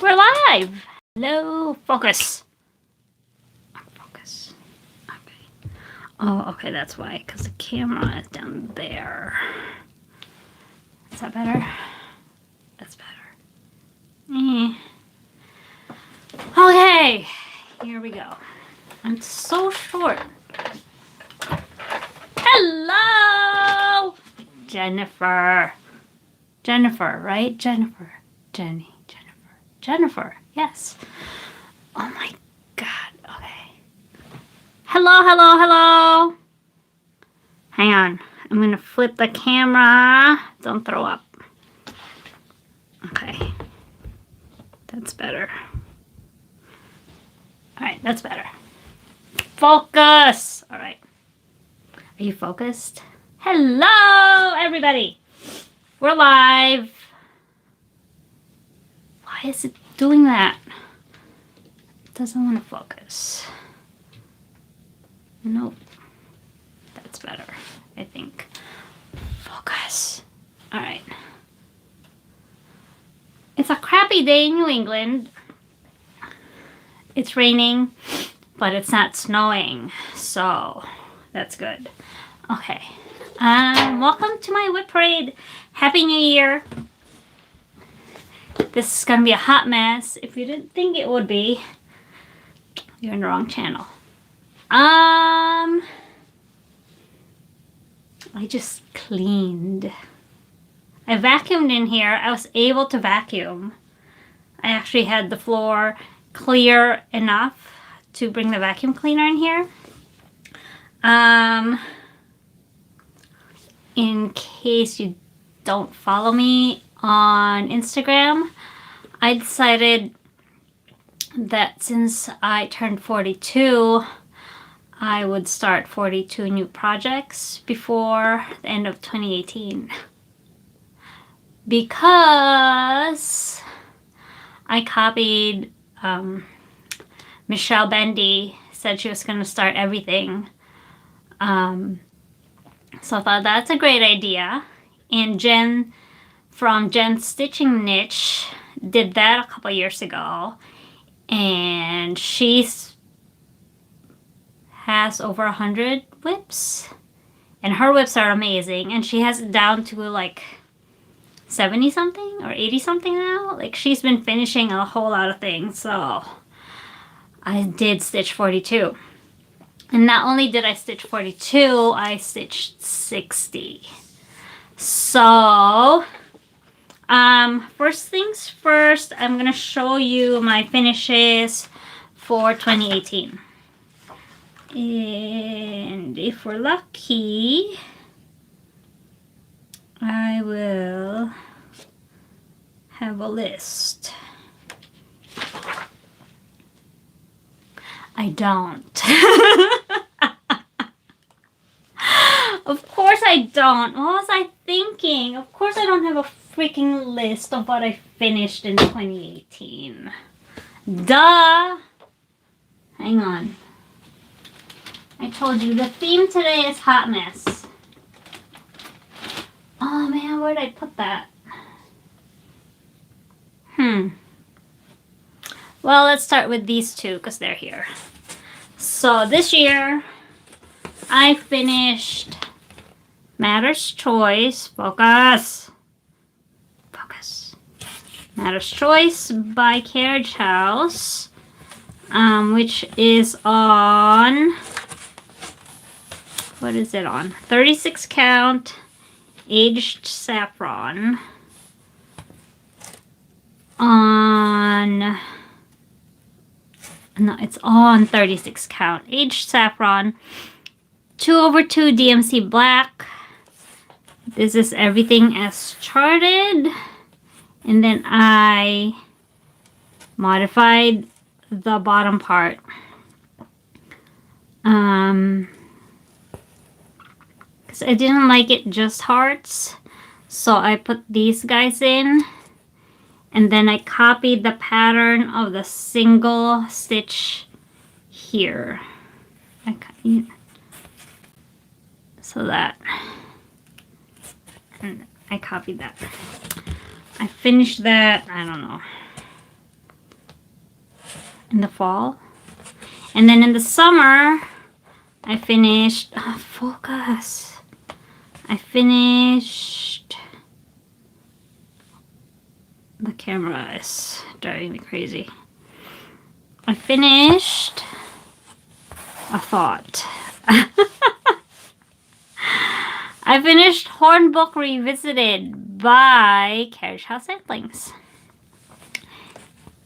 We're live. Hello, focus. Focus. Okay. Oh, okay, that's why, because the camera is down there. Is that better? That's better. Okay, here we go. I'm so short. Hello, Jennifer. Jennifer, right? Jennifer. Jennifer. Yes. Oh my God. Okay. Hello. Hang on. I'm going to flip the camera. Don't throw up. Okay. That's better. All right, that's better. Focus. All right. Are you focused? Hello, everybody. We're live. Why is it doing that? It doesn't want to focus. Nope. That's better, I think. Focus. All right. It's a crappy day in New England. It's raining, but it's not snowing, so that's good. Okay. Welcome to my WIP Parade. Happy New Year. This is going to be a hot mess. If you didn't think it would be, you're in the wrong channel. I just cleaned. I vacuumed in here. I was able to vacuum. I actually had the floor clear enough to bring the vacuum cleaner in here. In case you don't follow me on Instagram, I decided that since I turned 42, I would start 42 new projects before the end of 2018. Because I copied Michelle Bendy, said she was going to start everything. So I thought that's a great idea. And Jen from Jen's Stitching Niche did that a couple years ago. And she has over 100 WIPs. And her WIPs are amazing. And she has it down to like 70 something or 80 something now. Like she's been finishing a whole lot of things. So I did stitch 42. And not only did I stitch 42, I stitched 60. So, first things first, I'm going to show you my finishes for 2018. And if we're lucky, I will have a list. I don't. Of course I don't. What was I thinking? Of course I don't have a freaking list of what I finished in 2018. Duh! Hang on. I told you the theme today is hot mess. Oh man, where did I put that? Well, let's start with these two because they're here. So this year, I finished Matter's Choice. Focus. Matter's Choice by Carriage House, which is on, what is it on? 36 count aged saffron. No, it's on 36 count aged saffron. 2/2 DMC black. This is everything as charted. And then I modified the bottom part. Because I didn't like it just hearts. So I put these guys in. And then I copied the pattern of the single stitch here. So that. And I copied that. I finished that, I don't know, in the fall. And then in the summer, I finished, focus. I finished, the camera is driving me crazy. I finished a thought. I finished Hornbook Revisited by Carriage House Samplings.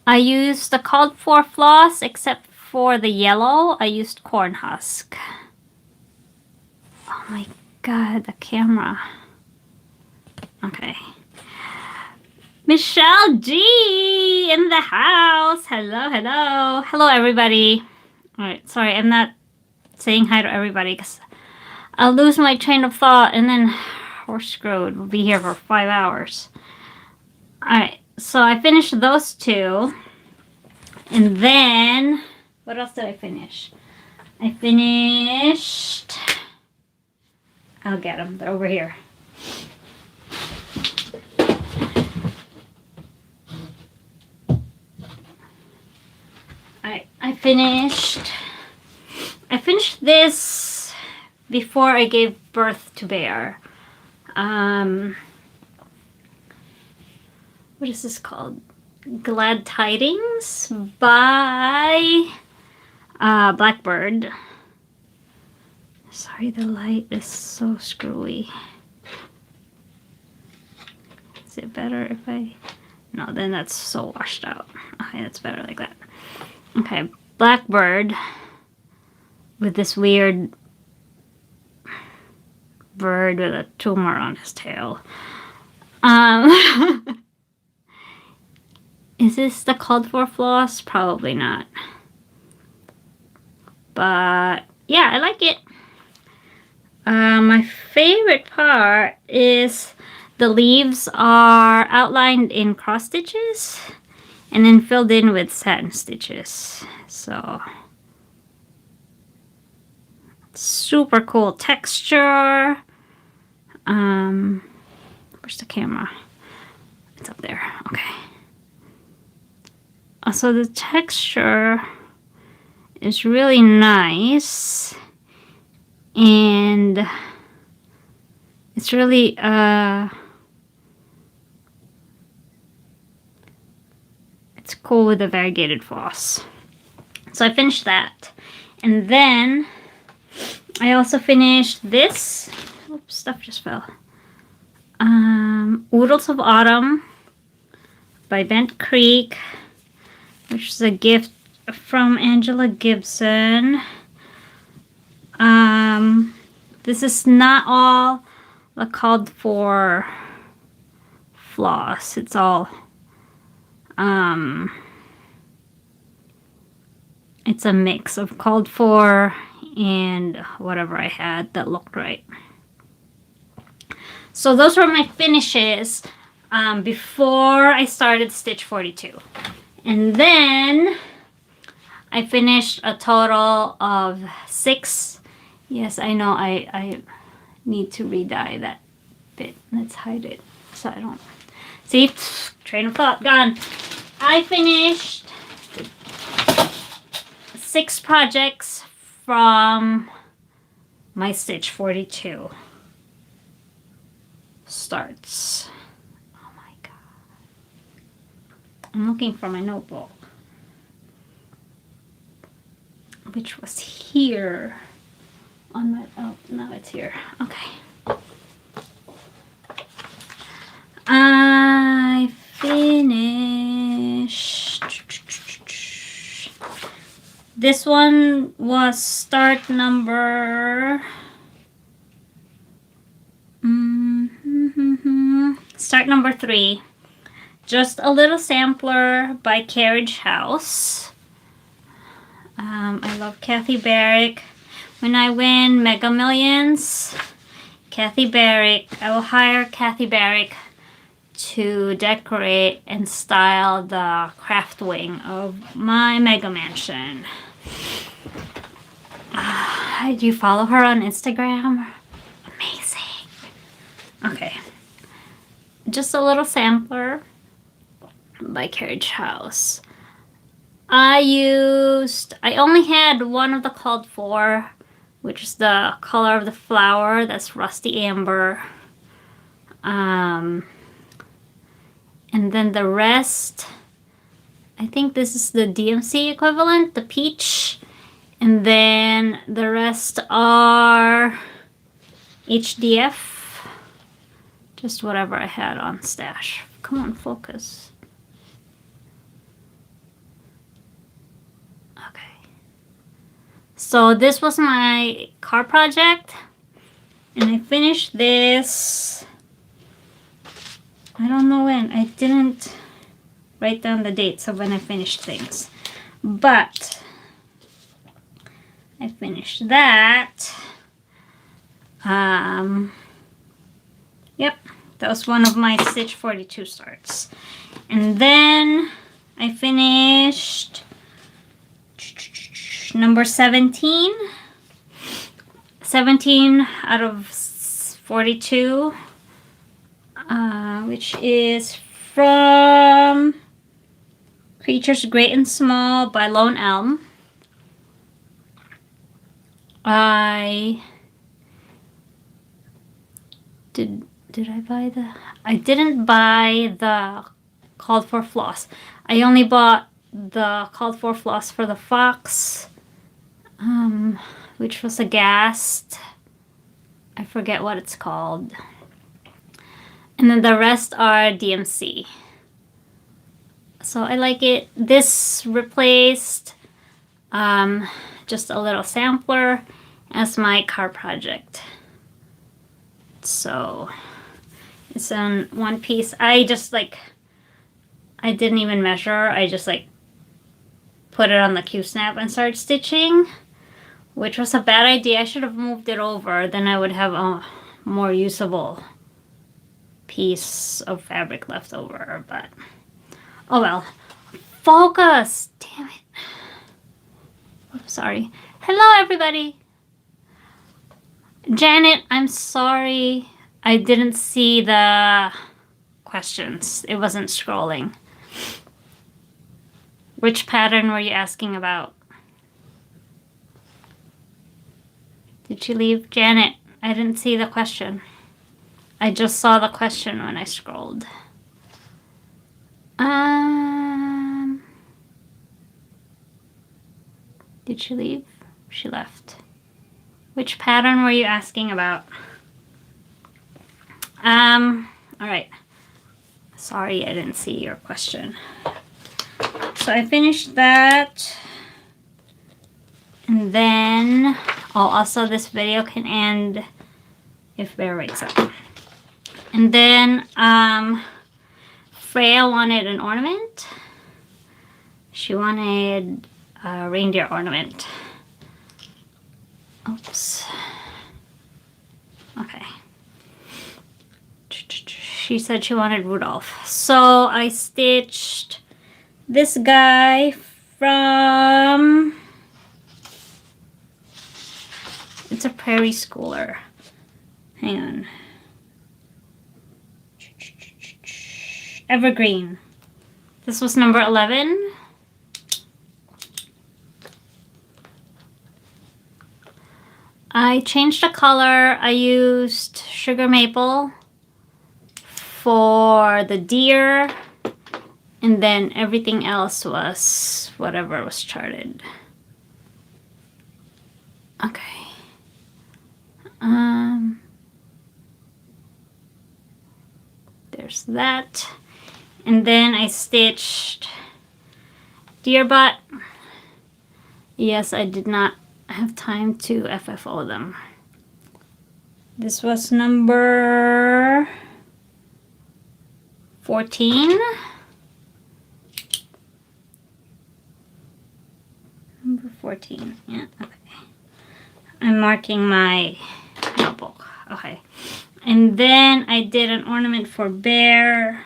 I used the called for floss, except for the yellow, I used corn husk. Oh my god, the camera. Okay. Michelle G in the house. Hello, hello. Hello, everybody. Alright, sorry, I'm not saying hi to everybody because I'll lose my train of thought and then we're screwed. We'll be here for 5 hours. Alright, so I finished those two. And then, what else did I finish? I finished... I'll get them. They're over here. I finished this before I gave birth to Bear. What is this called? Glad Tidings by Blackbird. Sorry, the light is so screwy. Is it better if I... No, then that's so washed out. Okay, that's better like that. Okay, Blackbird with this weird bird with a tumor on his tail. Is this the called for floss? Probably not. But yeah, I like it. My favorite part is the leaves are outlined in cross stitches and then filled in with satin stitches. So super cool texture. Where's the camera? It's up there. Okay. So the texture is really nice, and it's really it's cool with the variegated floss. So I finished that, and then I also finished this. Oops, stuff just fell. Oodles of Autumn by Bent Creek, which is a gift from Angela Gibson. This is not all the called for floss. It's all it's a mix of called for and whatever I had that looked right. So those were my finishes before I started stitch 42. And then I finished a total of 6. Yes, I know I need to re-dye that bit. Let's hide it so I don't... See? Train of thought gone. I finished 6 projects from my stitch 42 starts. Oh my god. I'm looking for my notebook, which was here on my... Oh, now it's here. Okay. I finished... This one was start number... Start number 3. Just a Little Sampler by Carriage House. I love Kathy Barrick. When I win Mega Millions, Kathy Barrick, I will hire Kathy Barrick to decorate and style the craft wing of my Mega Mansion. Do you follow her on Instagram? Amazing. Okay. Just a Little Sampler by Carriage House. I only had one of the called for, which is the color of the flower. That's rusty amber. And then the rest, I think this is the DMC equivalent, the peach. And then the rest are HDF. Just whatever I had on stash. Come on, focus. Okay. So this was my car project. And I finished this. I don't know when. I didn't write down the dates of when I finished things. But I finished that. Yep, that was one of my Stitch 42 starts. And then I finished number 17. 17 out of 42, which is from Creatures Great and Small by Lone Elm. Did I buy the... I didn't buy the called for floss. I only bought the called for floss for the fox, which was a Gast. I forget what it's called. And then the rest are DMC. So I like it. This replaced just a little sampler as my car project. So it's in one piece. I didn't even measure. I just put it on the Q-snap and started stitching, which was a bad idea. I should have moved it over. Then I would have a more usable piece of fabric left over, but oh well. Focus! Damn it. I'm sorry. Hello, everybody. Janet, I'm sorry. I didn't see the questions. It wasn't scrolling. Which pattern were you asking about? Did she leave? Janet, I didn't see the question. I just saw the question when I scrolled. Did she leave? She left. Which pattern were you asking about? Alright. Sorry, I didn't see your question. So I finished that. And then, also this video can end if Bear wakes up. And then, Freya wanted an ornament. She wanted a reindeer ornament. Oops. Okay. She said she wanted Rudolph. So I stitched this guy from... It's a prairie schooler. Hang on. Evergreen. This was number 11. I changed the color. I used sugar maple for the deer, and then everything else was whatever was charted. Okay. There's that. And then I stitched deer butt. Yes, I did not have time to FFO them. This was number 14. Number 14, yeah, okay. I'm marking my notebook, okay. And then I did an ornament for Bear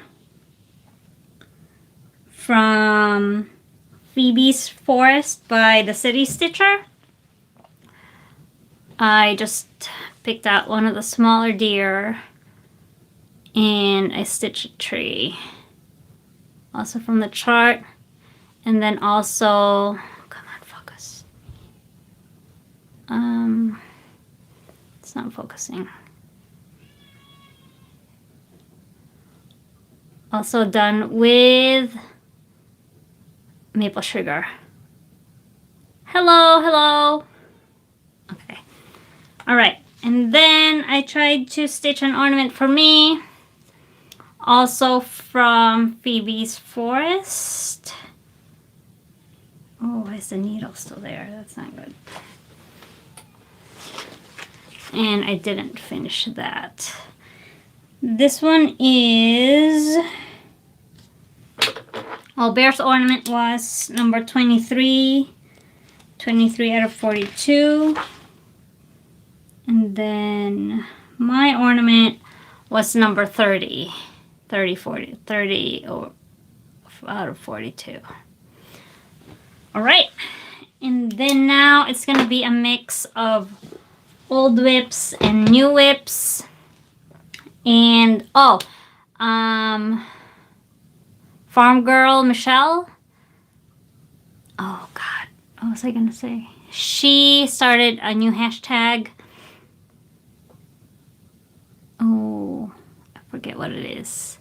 from Phoebe's Forest by the City Stitcher. I just picked out one of the smaller deer and I stitched a tree. Also from the chart. And then also, come on, focus. It's not focusing. Also done with maple sugar. Hello, hello. Okay. All right. And then I tried to stitch an ornament for me. Also from Phoebe's Forest. Oh, is the needle still there? That's not good. And I didn't finish that. This one is... Well, Bear's ornament was number 23. 23 out of 42. And then my ornament was number 30. 30 out of 42. All right. And then now it's going to be a mix of old WIPs and new WIPs. And, Farm Girl Michelle. Oh, God. What was I going to say? She started a new hashtag. Oh, I forget what it is.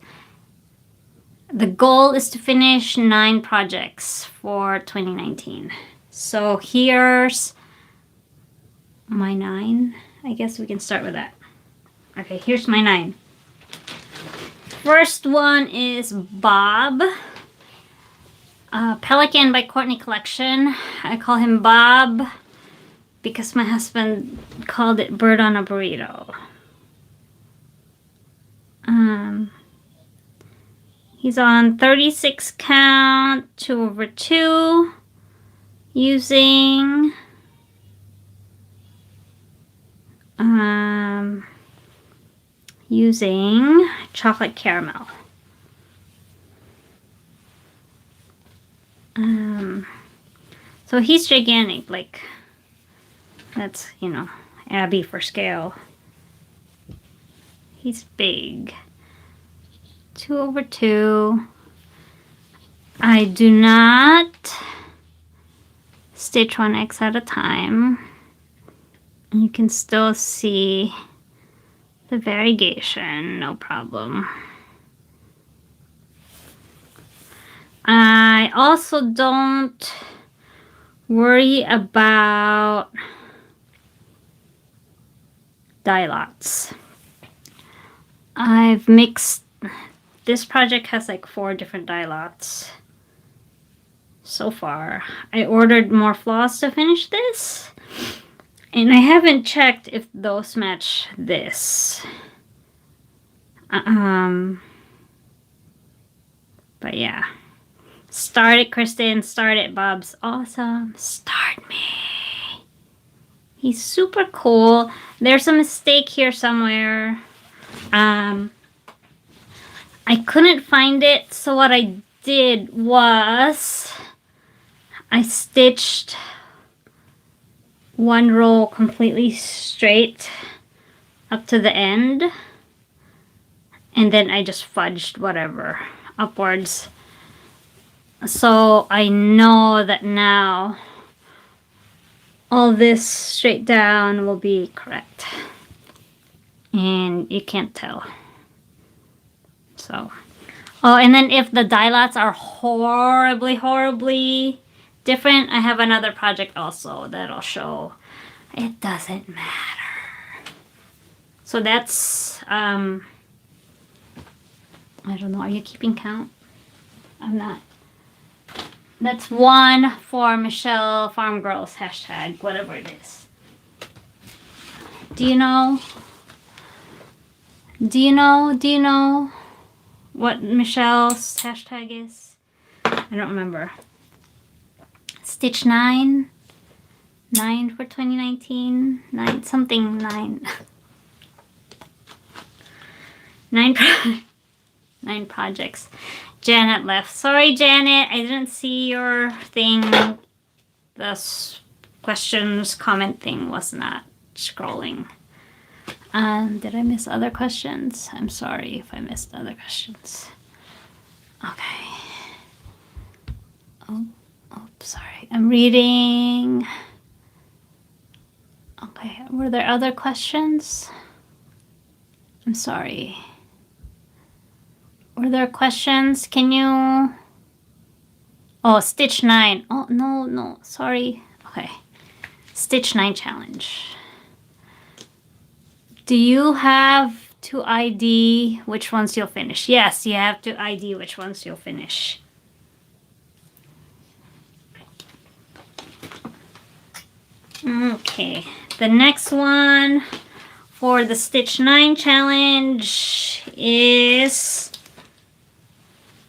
The goal is to finish 9 projects for 2019. So here's my 9. I guess we can start with that. Okay, here's my 9. First one is Bob. Pelican by Courtney Collection. I call him Bob because my husband called it Bird on a Burrito. He's on 36 count, 2/2, using chocolate caramel. So he's gigantic, like, that's, you know, Abby for scale. He's big. 2/2. I do not stitch 1x at a time. You can still see the variegation, no problem. I also don't worry about dye lots. I've mixed, this project has like 4 different dye lots so far. I ordered more floss to finish this, and I haven't checked if those match this. But yeah. Start it, Kristen. Start it, Bob's awesome. Start me. He's super cool. There's a mistake here somewhere. I couldn't find it, so what I did was I stitched one row completely straight up to the end, and then I just fudged whatever upwards. So I know that now all this straight down will be correct, and you can't tell. So, oh, and then if the dye lots are horribly different, I have another project also that I'll show. It doesn't matter. So that's, I don't know, are you keeping count? I'm not. That's 1 for Michelle Farm Girls hashtag, whatever it is. Do you know what Michelle's hashtag is? I don't remember. Stitch 9 for 2019, 9 something 9. 9 projects. Janet left. Sorry, Janet. I didn't see your thing. The questions comment thing was not scrolling. Did I miss other questions? I'm sorry if I missed other questions. Okay. Oh. I'm reading. Okay, were there other questions? I'm sorry. Were there questions? Can you... Oh, Stitch 9. Oh, no, sorry. Okay. Stitch 9 challenge. Do you have to ID which ones you'll finish? Yes, you have to ID which ones you'll finish. Okay, the next one for the Stitch 9 challenge is,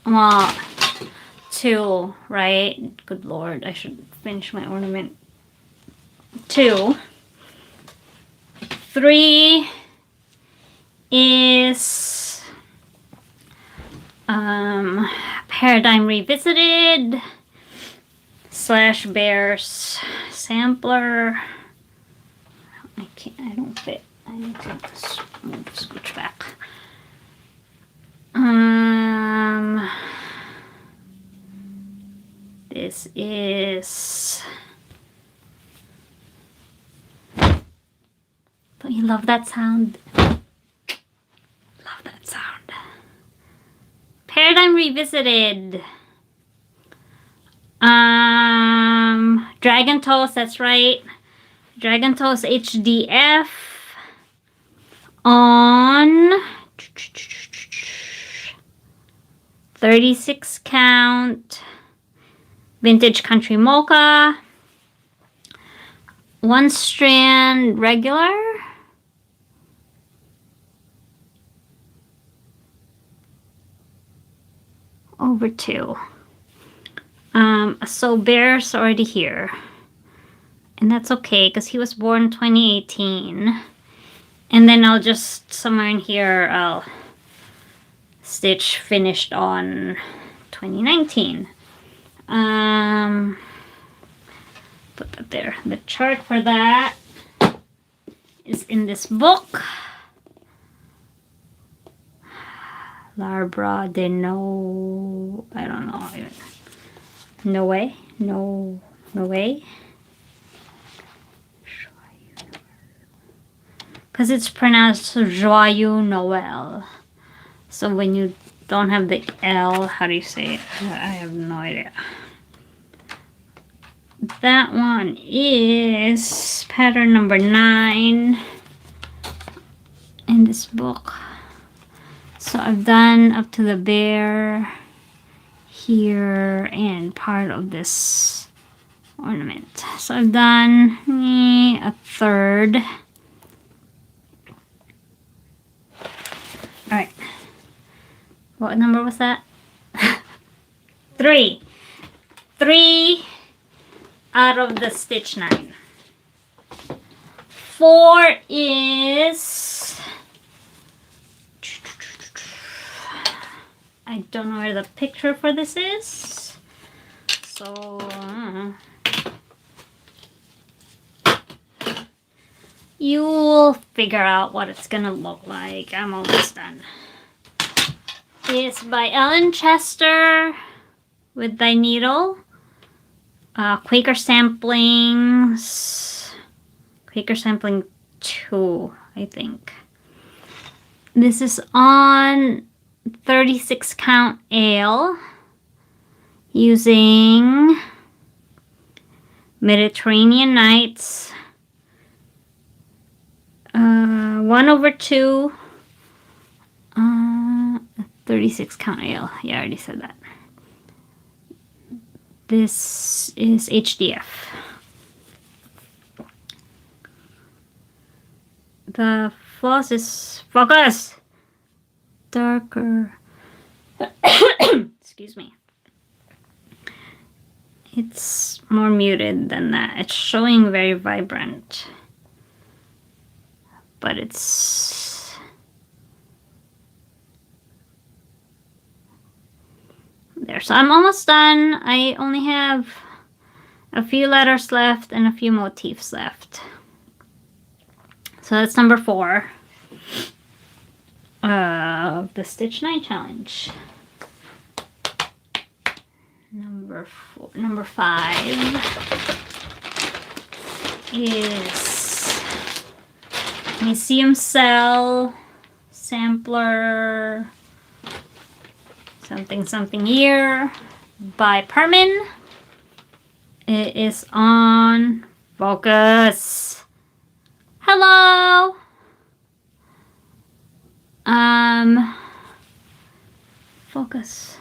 well, 2, right? Good Lord, I should finish my ornament. 2. 3 is Paradigm Revisited / Bears Sampler. I don't fit. I need to move, scooch back. This is... Don't you love that sound? Love that sound. Paradigm Revisited. Dragon Toast, that's right. Dragon Toast HDF on 36 count vintage country mocha. 1 strand regular. Over 2. So Bear's already here. And that's okay, because he was born 2018. And then I'll just, somewhere in here, I'll stitch finished on 2019. Put that there. The chart for that is in this book. Larbra de no... I don't know even. No way. No way. Because it's pronounced Joyeux Noël. So when you don't have the L, how do you say it? I have no idea. That one is pattern number 9 in this book. So I've done up to the bear here and part of this ornament. So I've done a third. Alright. What number was that? 3. 3 out of the Stitch 9. 4 is... I don't know where the picture for this is. So... you'll figure out what it's gonna look like. I'm almost done. It's by Ellen Chester with Thy Needle. Quaker Samplings. Quaker Sampling 2, I think. This is on 36 count ale using Mediterranean Nights. 1/2 36 count ale. Yeah, I already said that. This is HDF. The floss is focus darker. Excuse me. It's more muted than that. It's showing very vibrant. But it's there. So I'm almost done. I only have a few letters left and a few motifs left. So that's number 4 of the Stitch 9 challenge. Number 5 is Museum Cell Sampler something year by Permin. It is on focus. Hello. Focus.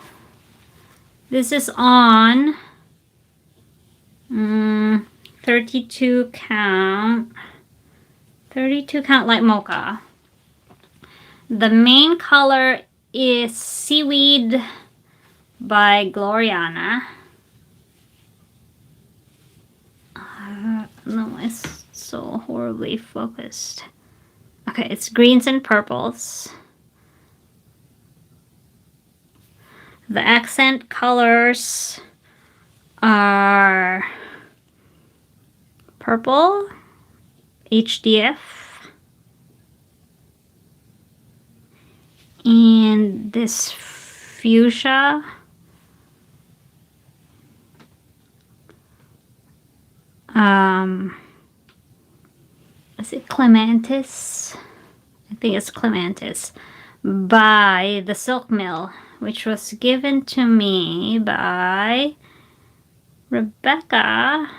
This is on 32 count. 32 count light mocha. The main color is Seaweed by Gloriana. No, it's so horribly focused. Okay, it's greens and purples. The accent colors are purple, HDF, and this fuchsia. Is it Clematis? I think it's Clematis by the Silk Mill, which was given to me by Rebecca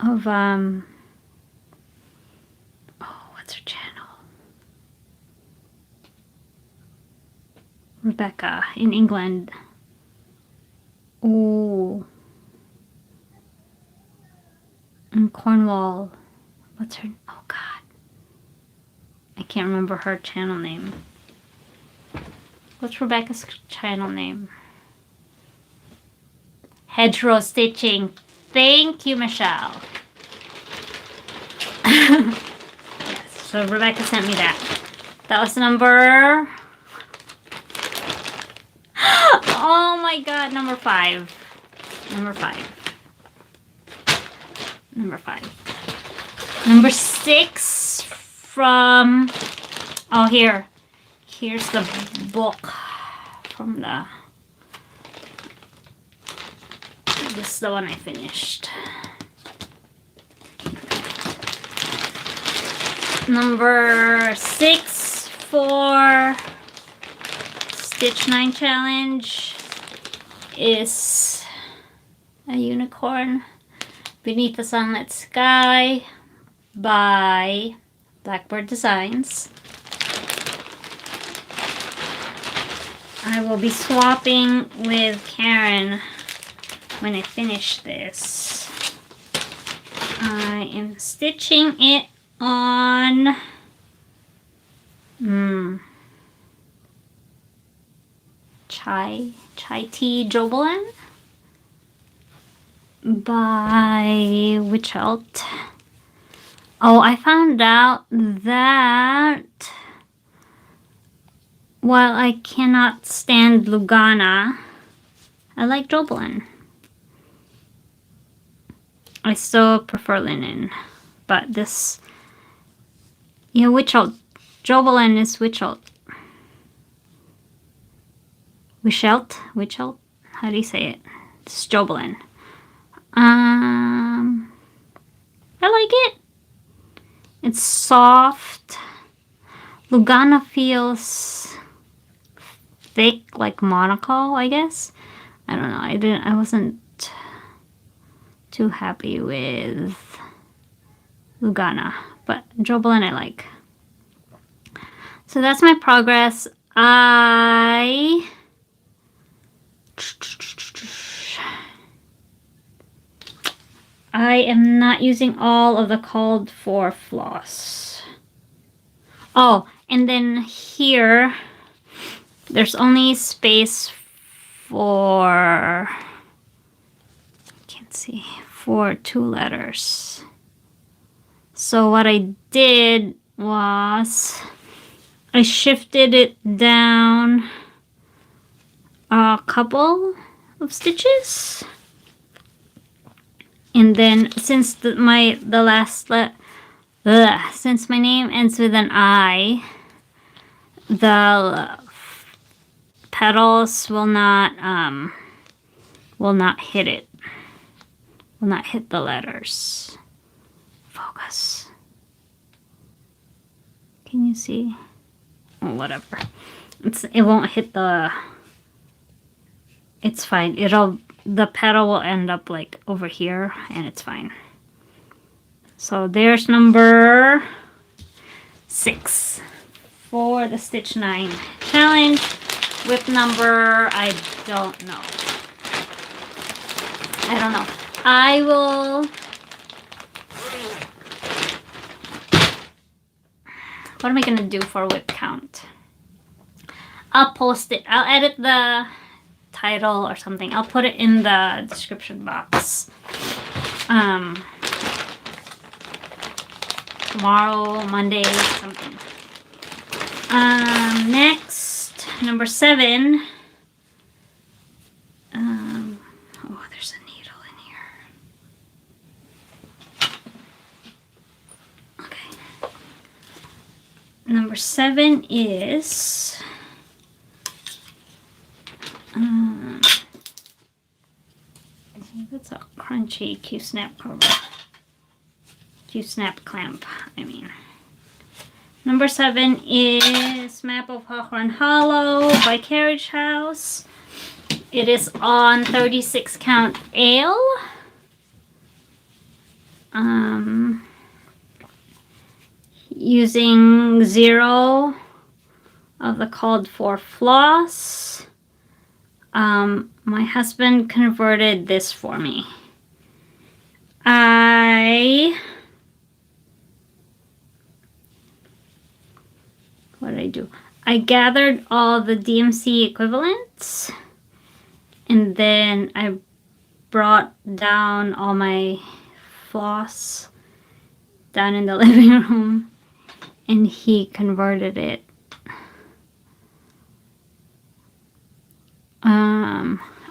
of what's her channel? Rebecca in England. Ooh. In Cornwall. What's her? Oh God. I can't remember her channel name. What's Rebecca's channel name? Hedgerow Stitching. Thank you, Michelle. Yes, so Rebecca sent me that. That was number... Oh my God, number 5. Number 5. Number 5. Number 6 from... Oh, here. Here's the book from the... This is the one I finished. Number 6 for Stitch 9 Challenge is a unicorn beneath the sunlit sky by Blackbird Designs. I will be swapping with Karen when I finish this. I am stitching it on Chai Tea Jobelan by Witchelt. Oh, I found out that while I cannot stand Lugana, I like Jobelan. I still prefer linen, but this, yeah, Witchelt. Jobelan is Witchelt. Witchelt? How do you say it? It's Jobelan. I like it. It's soft. Lugana feels thick, like Monaco, I guess. I don't know. I wasn't too happy with Lugana, but Jobelan I like. So that's my progress. I am not using all of the called for floss. Oh, and then here there's only space for, can't see, for 2 letters. So what I did was I shifted it down a couple of stitches, and then since since my name ends with an I, the petals will not will not hit it. Will not hit the letters. Focus. Can you see? Oh, whatever. It won't hit the... It's fine. The petal will end up like over here, and it's fine. So there's number 6 for the Stitch 9 challenge. WIP number, I don't know. I will... What am I going to do for WIP count? I'll post it. I'll edit the title or something. I'll put it in the description box. Tomorrow, Monday, something. Next, number 7. Oh, there's a needle in here. Okay. Number 7 is... that's a crunchy Q-snap cover. Q-snap clamp, I mean. Number 7 is Map of Hawthorne Hollow by Carriage House. It is on 36 count ale. Using 0 of the called for floss. My husband converted this for me. What did I do? I gathered all the DMC equivalents, and then I brought down all my floss down in the living room, and he converted it.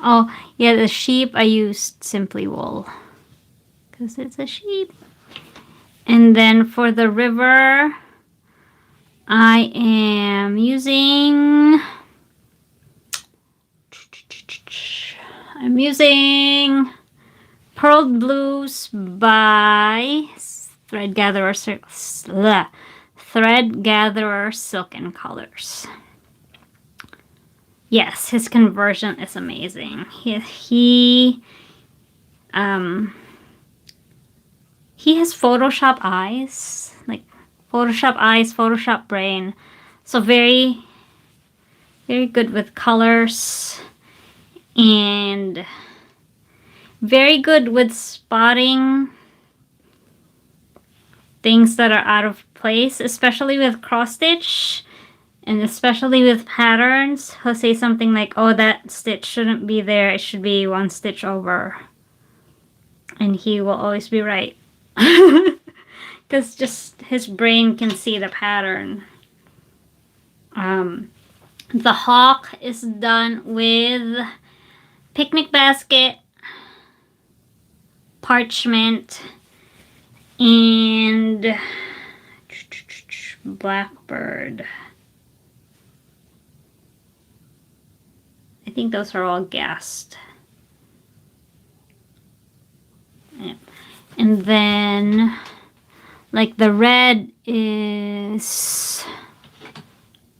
Oh, yeah, the sheep, I used Simply Wool, because it's a sheep. And then for the river, I am using... Pearl Blues by Thread Gatherer Silken Colors. Yes, his conversion is amazing. He has Photoshop eyes, like Photoshop eyes, Photoshop brain. So very, very good with colors, and very good with spotting things that are out of place, especially with cross stitch. And especially with patterns, he'll say something like, oh, that stitch shouldn't be there. It should be 1 stitch over. And he will always be right. Because just his brain can see the pattern. The hawk is done with picnic basket, parchment, and blackbird. I think those are all gassed. Yeah. And then, like, the red is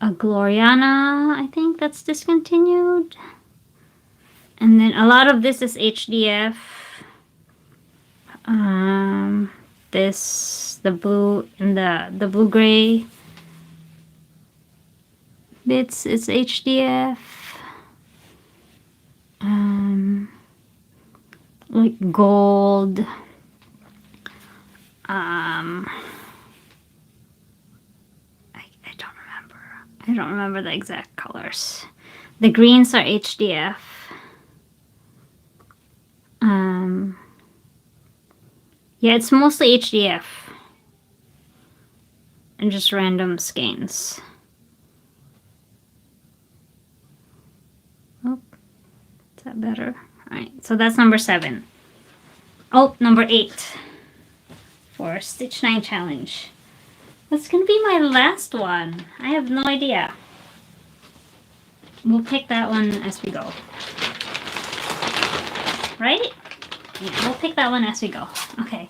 a Gloriana, I think that's discontinued. And then a lot of this is HDF. The blue and the blue-gray bits is HDF. Like gold. I don't remember the exact colors. The greens are HDF. Yeah, it's mostly HDF. And just random skeins. Oh, is that better? Alright, so that's number 7. Oh, number 8 for Stitch 9 challenge. That's gonna be my last one. I have no idea. We'll pick that one as we go. right? Yeah, we'll pick that one as we go. Okay.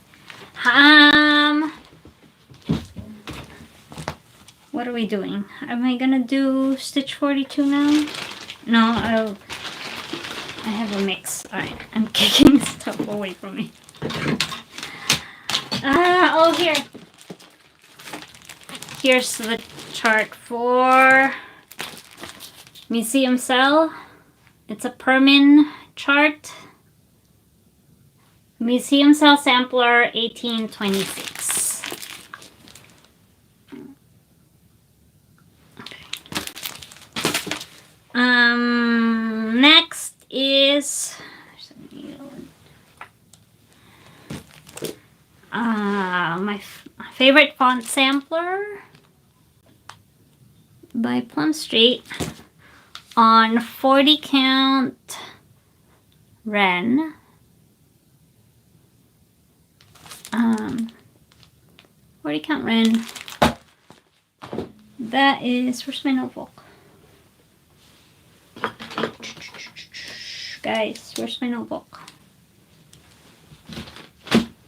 What are we doing? Am I gonna do stitch 42 now? No, I have a mix. Alright, I'm kicking stuff away from me. Oh, here. Here's the chart for Museum Cell. It's a Permin chart. Museum Cell Sampler 1826. Next is my favorite font sampler by Plum Street on 40 count Ren. 40 count Ren. That is, where's my notebook? Guys, where's my notebook?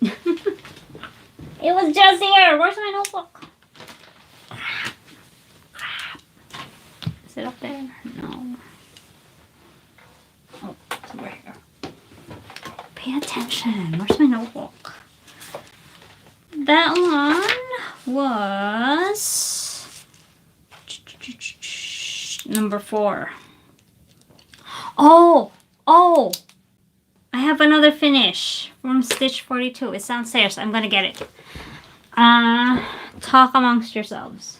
It was just here. Where's my notebook? Is it up there? No. Oh, it's over here. Pay attention. Where's my notebook? That one was number 4. Oh! I have another finish from Stitch 42. It's downstairs. I'm gonna get it. Talk amongst yourselves.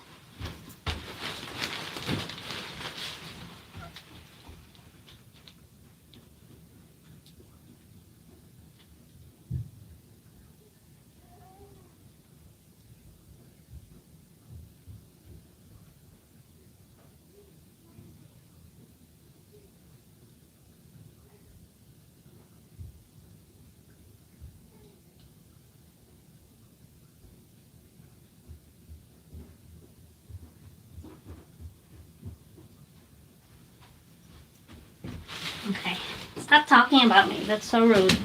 Okay. Stop talking about me. That's so rude.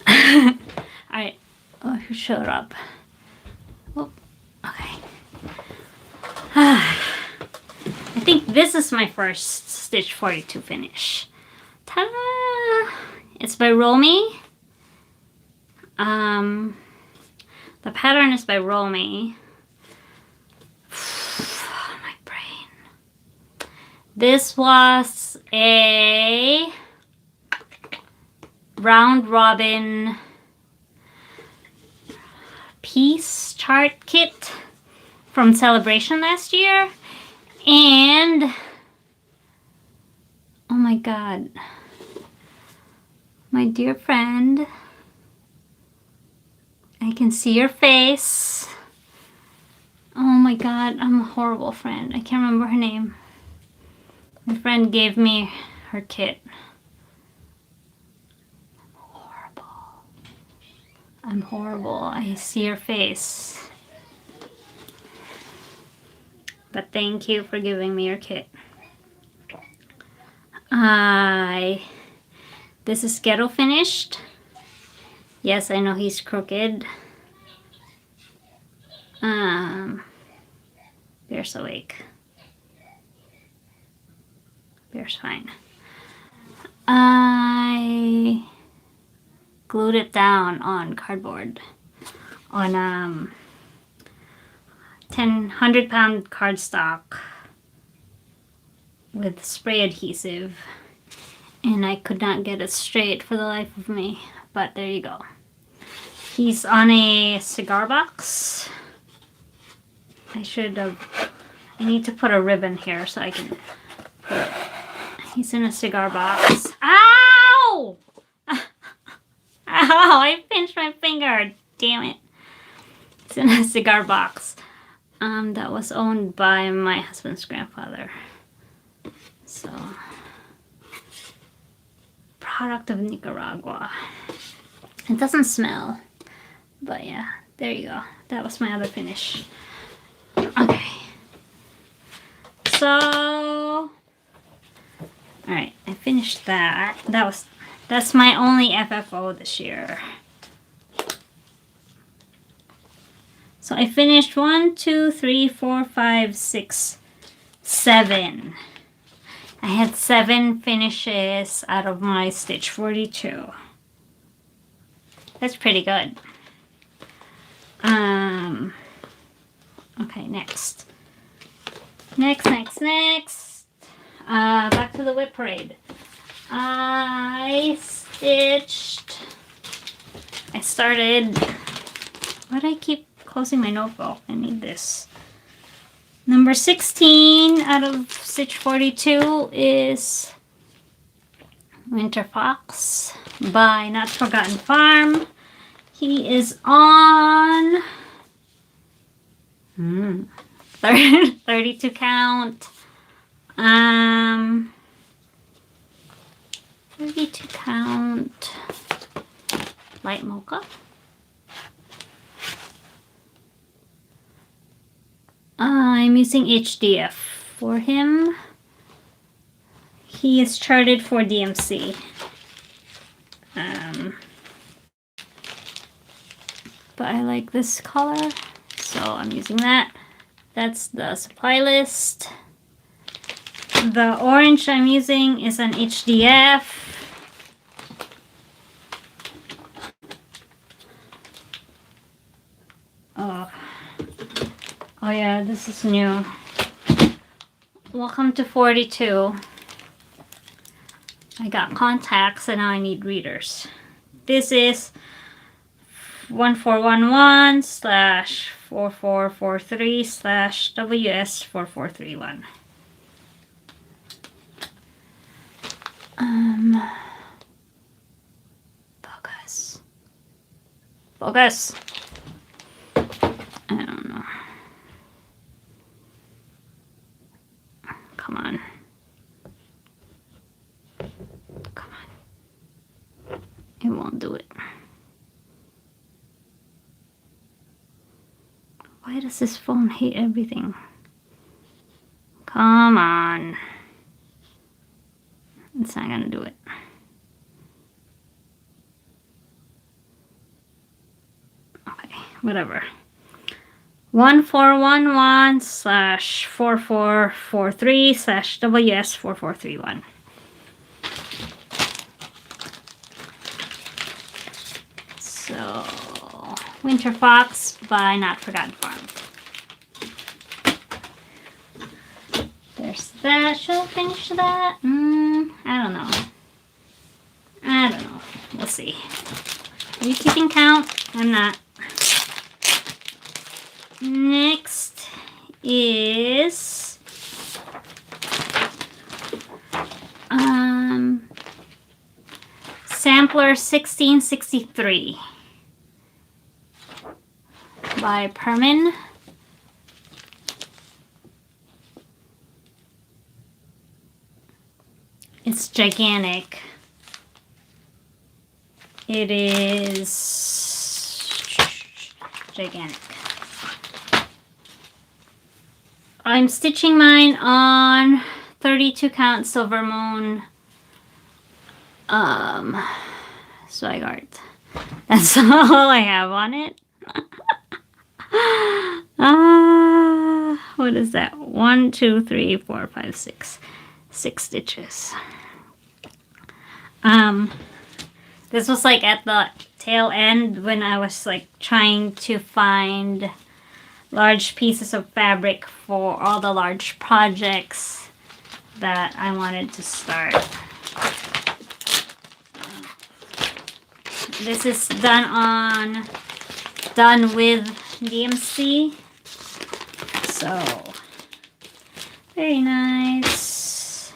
Alright. Oh, who showed up? Oh, okay. I think this is my first Stitch 42 finish. Ta-da! It's by Romy. The pattern is by Romy. My brain. This was a round robin piece chart kit from Celebration last year, and oh my god, my dear friend, I can see your face. Oh my god, I'm a horrible friend. I can't remember her name. My friend gave me her kit. I'm horrible. I see your face. But thank you for giving me your kit. This is Ghetto finished. Yes, I know he's crooked. Bear's awake. Bear's fine. I glued it down on cardboard on 100-pound cardstock with spray adhesive, and I could not get it straight for the life of me, but there you go. He's on a cigar box. I need to put a ribbon here so I can put it. He's in a cigar box. Ow! Ow, I pinched my finger. Damn it. It's in a cigar box. That was owned by my husband's grandfather. So, product of Nicaragua. It doesn't smell. But yeah, there you go. That was my other finish. Okay. So, alright, I finished that. That was That's my only FFO this year. So I finished 1, 2, 3, 4, 5, 6, 7. I had 7 finishes out of my Stitch 42. That's pretty good. Okay, next. Next. Back to the WIP Parade. I started, why do I keep closing my notebook? I need this. Number 16 out of Stitch 42 is Winter Fox by Not Forgotten Farm. He is on 32 count. 32 count light mocha. I'm using HDF for him. He is charted for DMC. But I like this color, so I'm using that. That's the supply list. The orange I'm using is an HDF. Oh yeah, this is new. Welcome to 42. I got contacts and now I need readers. This is 1411/4443/WS4431. Focus. I don't know. Come on. It won't do it. Why does this phone hate everything? Come on. It's not gonna do it. Okay, whatever. 1411/4443/WS4431. So, Winter Fox by Not Forgotten Farm. There's that. Should I finish that? I don't know. We'll see. Are you keeping count? I'm not. Next is Sampler 1663 by Permin. It's gigantic. It is gigantic. I'm stitching mine on 32 count Silver Moon Swigart. That's all I have on it. What is that? 1, 2, 3, 4, 5, 6. 6 stitches. This was like at the tail end when I was like trying to find large pieces of fabric for all the large projects that I wanted to start. This is done with DMC. So, very nice.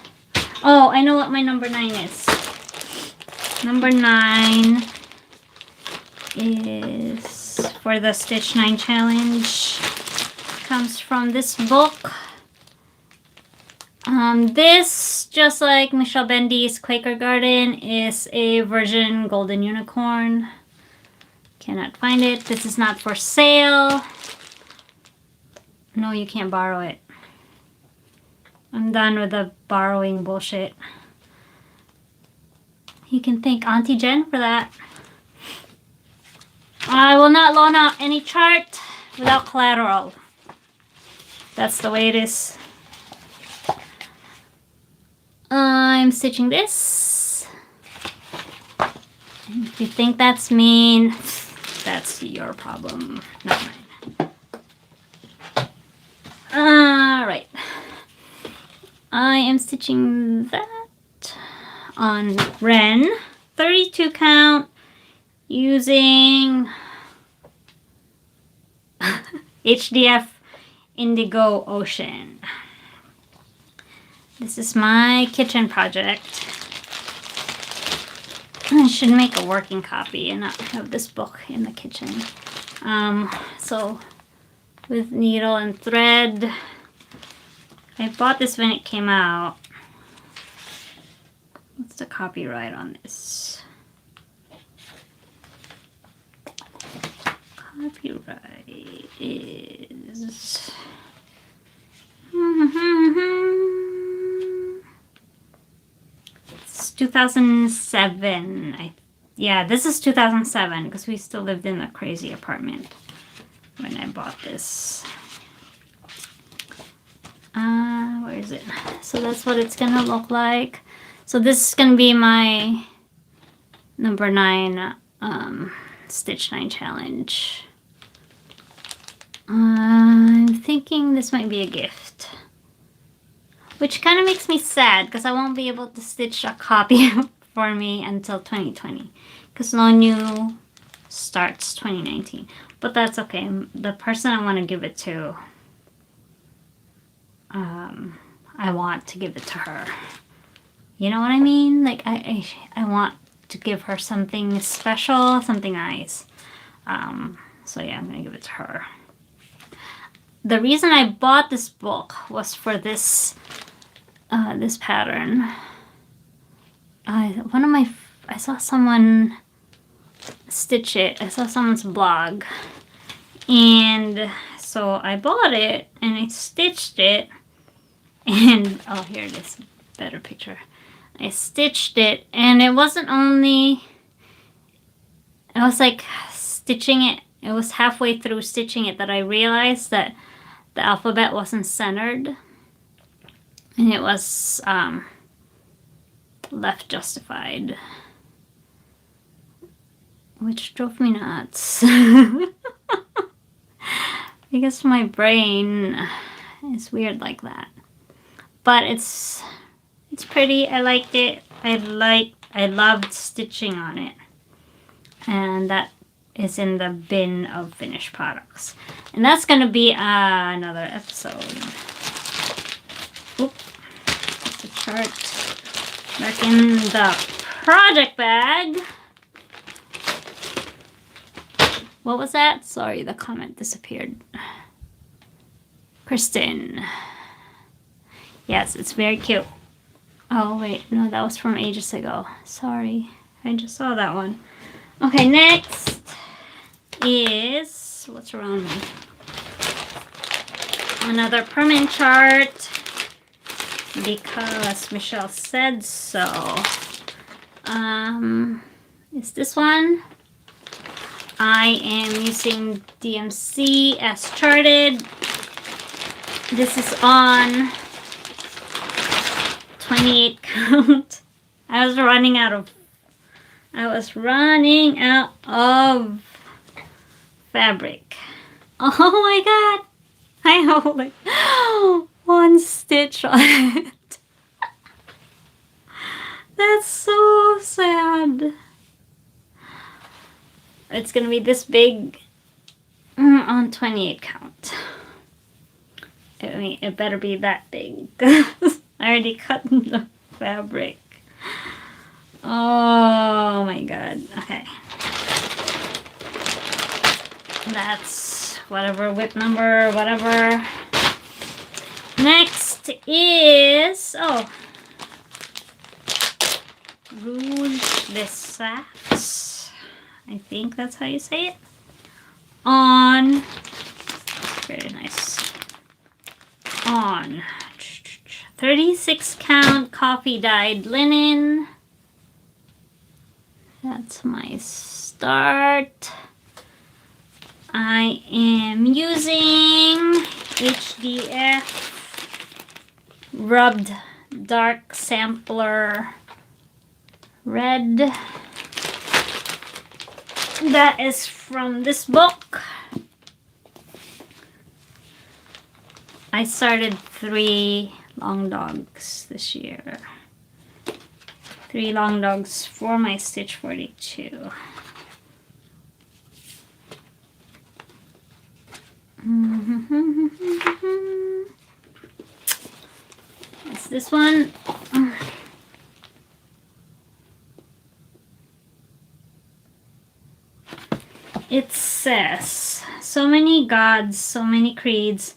Oh, I know what my number 9 is. Number 9 is for the Stitch 9 challenge. Comes from this book. This, just like Michelle Bendy's Quaker Garden, is a Virgin Golden Unicorn. Cannot find it. This is not for sale. No, you can't borrow it. I'm done with the borrowing bullshit. You can thank Auntie Jen for that. I will not loan out any chart without collateral. That's the way it is. I'm stitching this. And if you think that's mean, that's your problem, not mine. Alright. I am stitching that on Ren. 32 count using HDF Indigo Ocean. This is my kitchen project. I should make a working copy and not have this book in the kitchen. So with needle and thread, I bought this when it came out. What's the copyright on this? Copyright is... It's 2007. Yeah, this is 2007 because we still lived in a crazy apartment when I bought this. Where is it? So that's what it's gonna look like. So this is gonna be my number 9 Stitch 9 challenge. I'm thinking this might be a gift, which kind of makes me sad because I won't be able to stitch a copy for me until 2020 because no new starts 2019. But that's okay. The person I want to give it to, I want to give it to her. You know what I mean? Like I want to give her something special, something nice. So yeah, I'm gonna give it to her. The reason I bought this book was for this this pattern. I saw someone stitch it. I saw someone's blog, and so I bought it and I stitched it. And oh, here it is, better picture. I stitched it, and it wasn't only. I was like stitching it. It was halfway through stitching it that I realized that the alphabet wasn't centered, and it was left justified, which drove me nuts. Because my brain is weird like that. But it's pretty. I liked it. I loved stitching on it, and that is in the bin of finished products. And that's going to be another episode. Oop. That's the chart back in the project bag. What was that? Sorry, the comment disappeared. Kristen. Yes, it's very cute. Oh, wait. No, that was from ages ago. Sorry. I just saw that one. Okay, next is, what's around me? Another permanent chart because Michelle said so. Is this one? I am using DMC as charted. This is on 28 count. I was running out of fabric. Oh my god. I have like one stitch on it. That's so sad. It's gonna be this big on 28 count. I mean, it better be that big. I already cut the fabric. Oh my god. Okay. That's whatever, WIP number, whatever. Next is, Rouge des Sacs. I think that's how you say it. On, very nice. On 36 count coffee dyed linen. That's my start. I am using HDF rubbed dark sampler red. That is from this book. I started 3 long dogs this year. 3 long dogs for my Stitch 42. It's this one. It says, so many gods, so many creeds,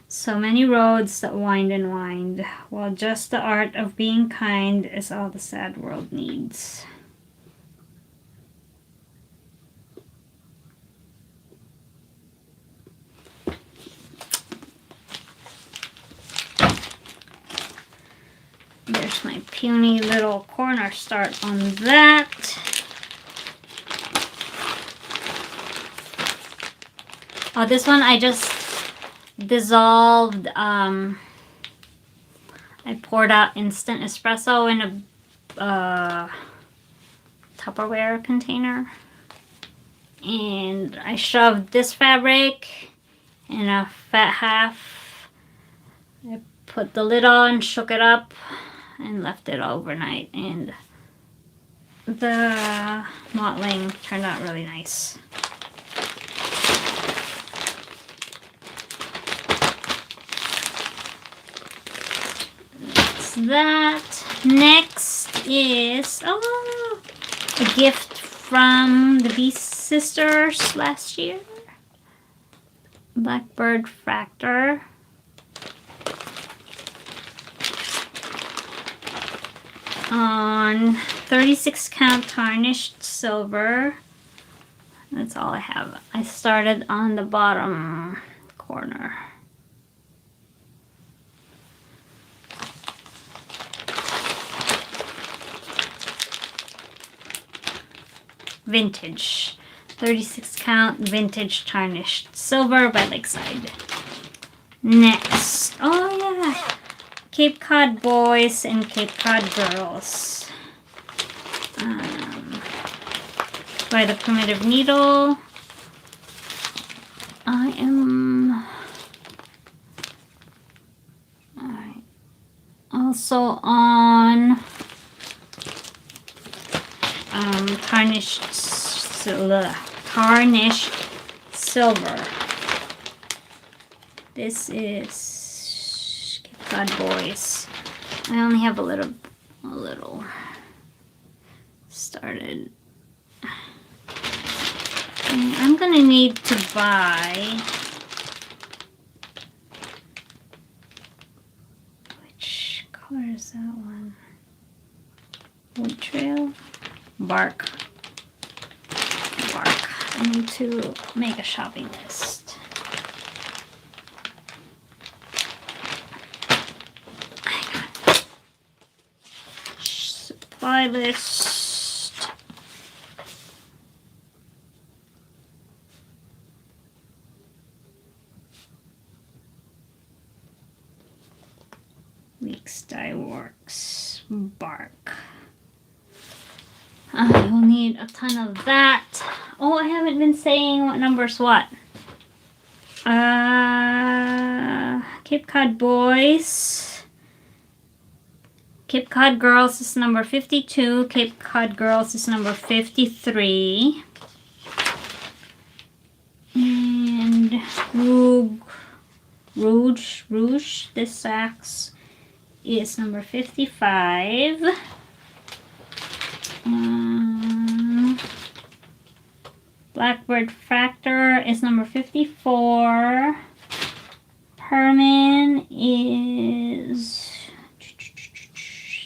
so many roads that wind and wind, while just the art of being kind is all the sad world needs. There's my puny little corner start on that. Oh, this one I just dissolved. I poured out instant espresso in a Tupperware container. And I shoved this fabric in a fat half. I put the lid on, shook it up, and left it overnight. And the mottling turned out really nice. That. Next is a gift from the Beast Sisters last year. Blackbird Fractor. On 36 count tarnished silver. That's all I have. I started on the bottom corner. Vintage. 36 count vintage tarnished silver by Lakeside. Next. Oh yeah. Cape Cod Boys and Cape Cod Girls. By the Primitive Needle. I am also on tarnished silver. This is Cape Cod Boys. I only have a little started. And I'm gonna need to buy, which color is that one? Wood Trail? Bark. I need to make a shopping list. Hang on. Supply list. Weeks Dye Works. Bark. I will need a ton of that. Oh, I haven't been saying what number's what. Cape Cod Boys. Cape Cod Girls is number 52. Cape Cod Girls is number 53. And Rouge, this sax is number 55. Blackbird Fractor is number 54. Herman is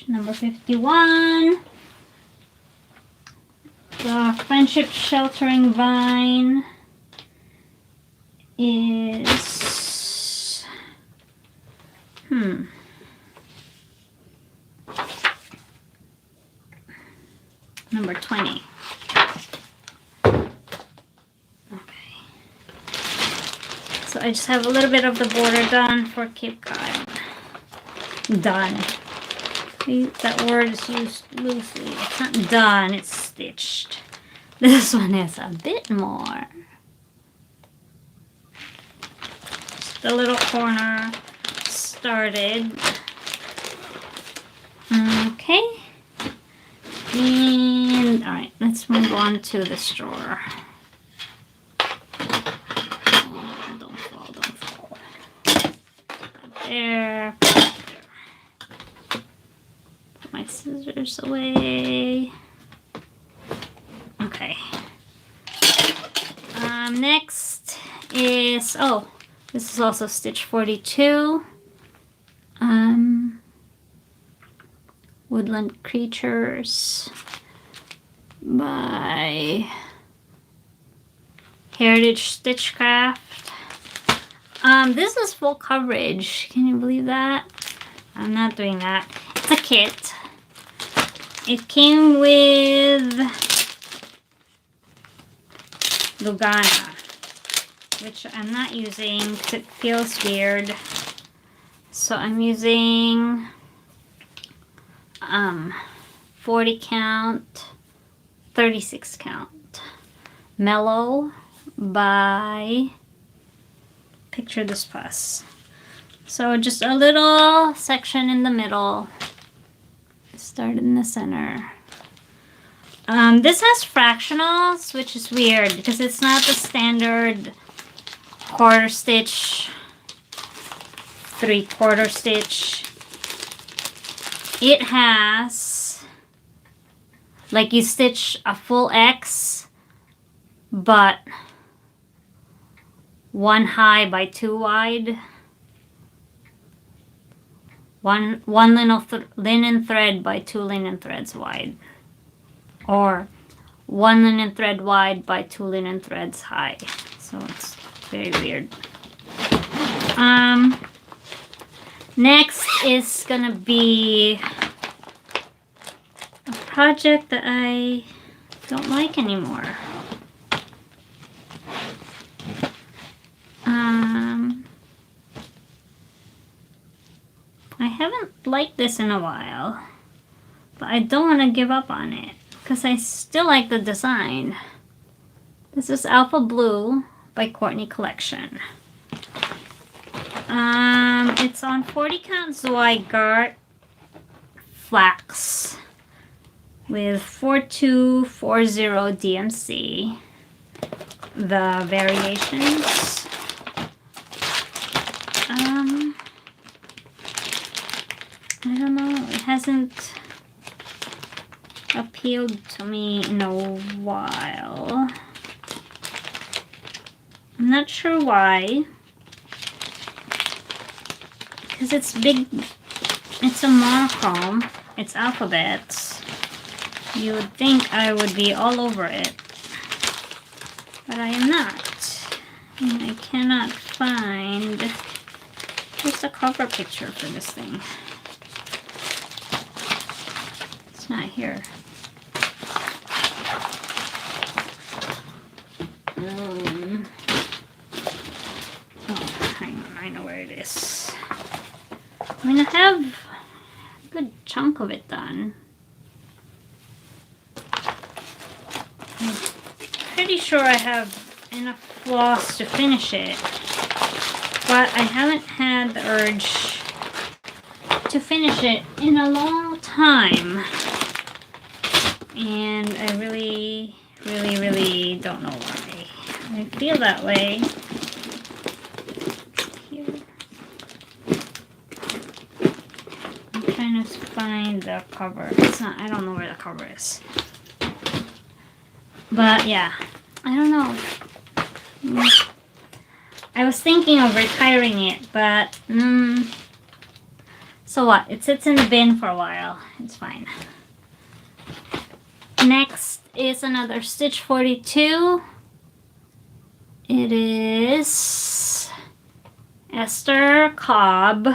number 51. The Friendship Sheltering Vine is number 20. I just have a little bit of the border done for Cape Cod. Done. That word is used loosely. It's not done, it's stitched. This one is a bit more. Just the little corner started. Okay. And alright, let's move on to the straw. Oh, don't fall, don't fall. There. Put my scissors away. Okay. Next is, oh, this is also stitch 42. Woodland Creatures by Heritage Stitchcraft. This is full coverage. Can you believe that? I'm not doing that. It's a kit. It came with Lugana, which I'm not using because it feels weird. So I'm using 40 count, 36 count. Mellow by Picture This Puss. So just a little section in the middle. Start in the center. This has fractionals, which is weird because it's not the standard quarter stitch, 3/4 stitch. It has, like, you stitch a full X, but 1 high by 2 wide. One linen thread by 2 linen threads wide. Or 1 linen thread wide by 2 linen threads high. So it's very weird. Next is gonna be a project that I don't like anymore. I haven't liked this in a while, but I don't want to give up on it because I still like the design. This is Alpha Blue by Courtney Collection. It's on 40 count Zweigart flax with 4240 DMC. The variations. I don't know, it hasn't appealed to me in a while. I'm not sure why. Because it's big, it's a monochrome, it's alphabets. You would think I would be all over it. But I am not. And I cannot find, where's the cover picture for this thing? It's not here. Oh, hang on, I know where it is. I mean, I have a good chunk of it done. I'm pretty sure I have enough floss to finish it, but I haven't had the urge to finish it in a long time. And I really don't know why. I feel that way. Here. I'm trying to find the cover. It's not, I don't know where the cover is. But yeah, I don't know. I was thinking of retiring it, but so what? It sits in the bin for a while. It's fine. Next is another Stitch 42. It is Esther Cobb.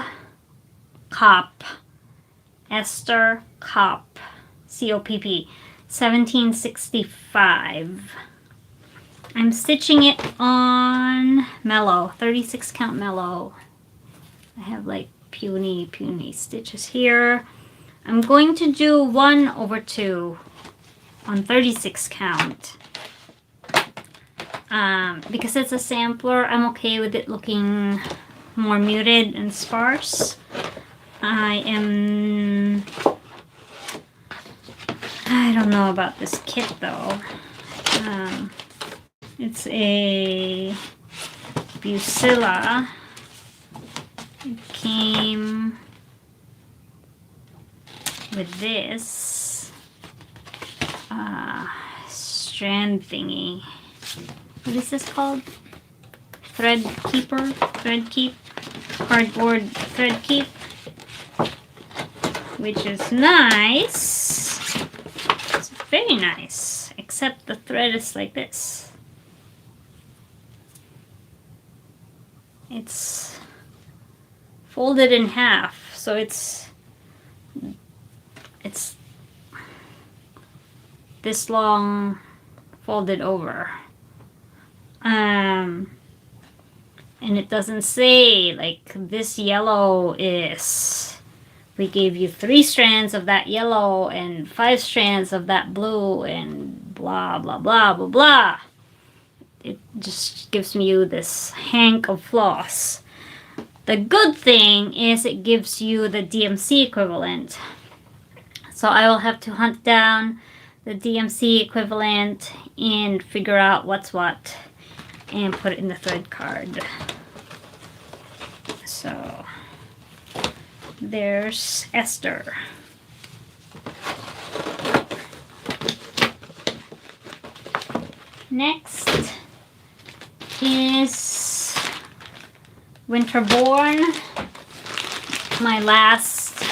Esther Kopp. COPP. 1765. I'm stitching it on mellow, 36 count mellow. I have like puny stitches here. I'm going to do 1/2 on 36 count. Because it's a sampler, I'm okay with it looking more muted and sparse. I don't know about this kit though. It's a Bucilla. It came with this strand thingy. What is this called? Thread keep, cardboard thread keep, which is nice. It's very nice, except the thread is like this. It's folded in half, so it's this long folded over. And it doesn't say like this yellow is, we gave you 3 strands of that yellow and 5 strands of that blue and blah blah blah blah blah. It just gives you this hank of floss. The good thing is it gives you the DMC equivalent. So I will have to hunt down the DMC equivalent and figure out what's what and put it in the thread card. So there's Esther. Next is Winterborn. My last,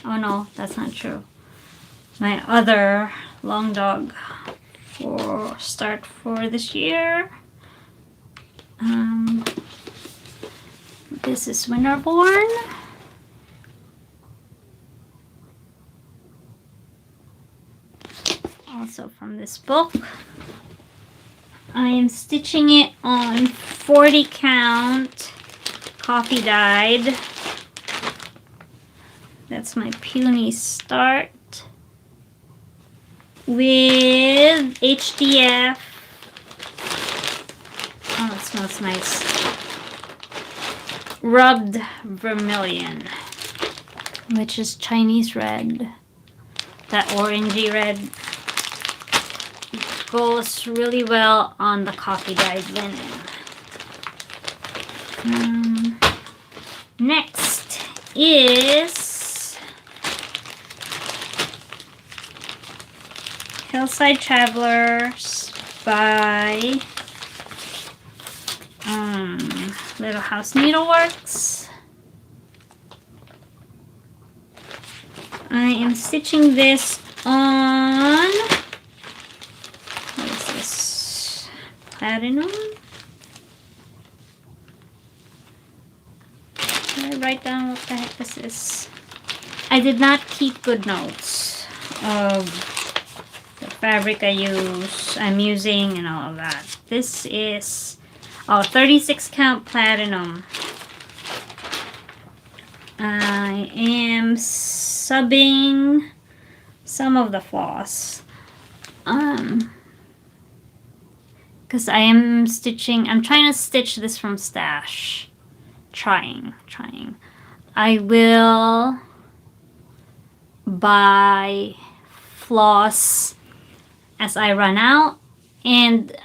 oh no, that's not true. My other long dog for start for this year. This is Winterborn. Also from this book. I am stitching it on 40 count coffee dyed. That's my puny start with HDF. Oh, it smells nice. Rubbed vermilion, which is Chinese red. That orangey red goes really well on the coffee dyed linen. Next is Hillside Travelers by Little House Needleworks. I am stitching this on, what is this, platinum? Did I write down what the heck this is? I did not keep good notes of the fabric I'm using and all of that. This is 36 count platinum. I am subbing some of the floss. Because I'm trying to stitch this from stash. Trying. I will buy floss as I run out, and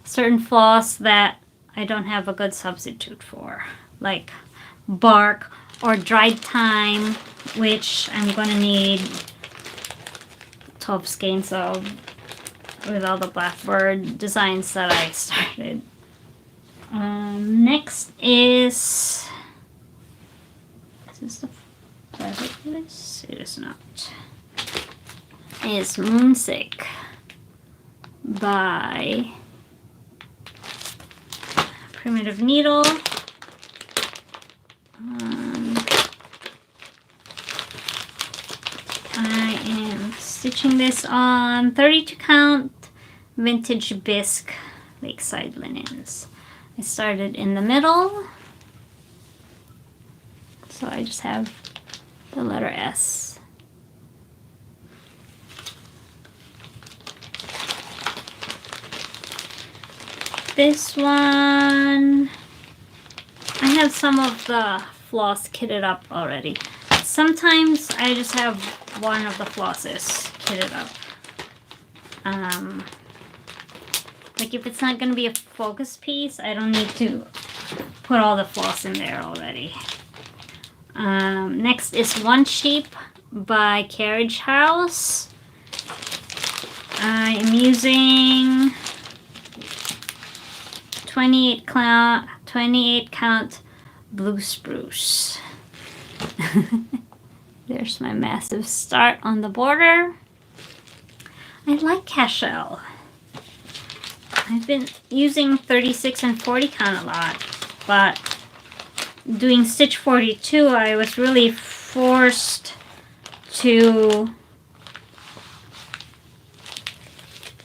certain floss that I don't have a good substitute for, like bark or dried thyme, which I'm going to need 12 skeins of with all the blackbird designs that I started. Next is this the fabric for this? It is not. Is Moonsick by Primitive Needle. I am stitching this on 32 count Vintage Bisque Lakeside Linens. I started in the middle, so I just have the letter S. This one, I have some of the floss kitted up already. Sometimes I just have one of the flosses kitted up. Like if it's not going to be a focus piece, I don't need to put all the floss in there already. Next is One Sheep by Carriage House. I am using 28 count blue spruce. There's my massive start on the border. I like cashel. I've been using 36 and 40 count a lot, but doing stitch 42, I was really forced to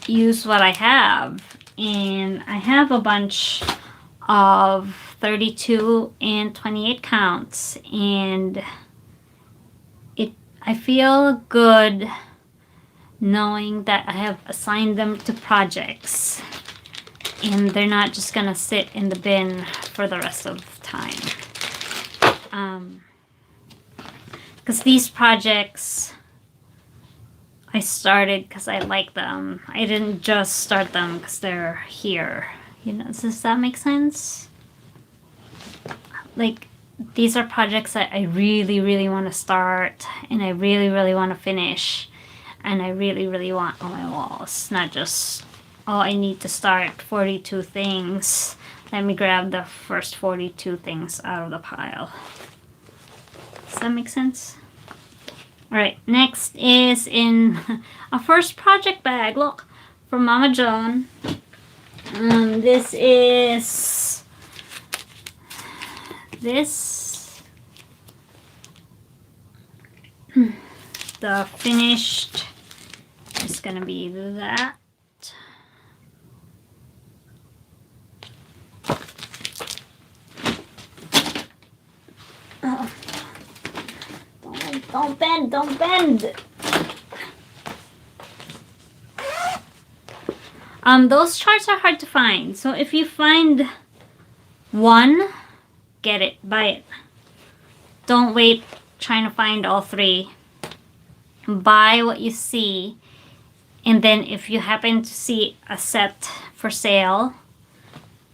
use what I have. And I have a bunch of 32 and 28 counts, and I feel good knowing that I have assigned them to projects and they're not just gonna sit in the bin for the rest of the time. Because these projects I started because I like them. I didn't just start them because they're here. You know, does that make sense? Like, these are projects that I really, really want to start, and I really, really want to finish, and I really, really want on my walls. Not just, oh, I need to start 42 things. Let me grab the first 42 things out of the pile. Does that make sense? Alright, next is in a first project bag. Look, from Mama John. This is the finished is gonna be that. Oh. Don't bend, don't bend. Those charts are hard to find. So if you find one, get it, buy it. Don't wait trying to find all three. Buy what you see, and then if you happen to see a set for sale,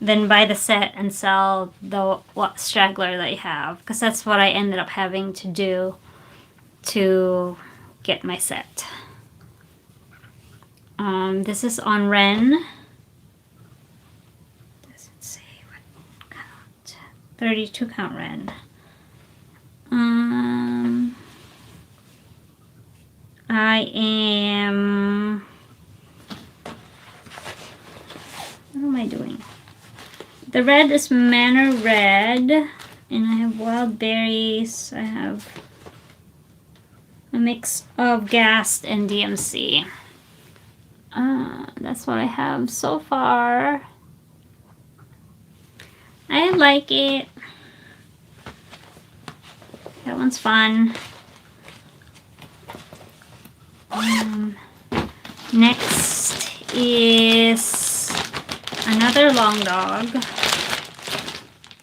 then buy the set and sell the straggler that you have, because that's what I ended up having to do to get my set. This is on Ren. Does it say what count? 32 count Ren. I am... What am I doing? The red is Manor Red, and I have wild berries. I have a mix of Gast and DMC. That's what I have so far. I like it. That one's fun. Next is another long dog.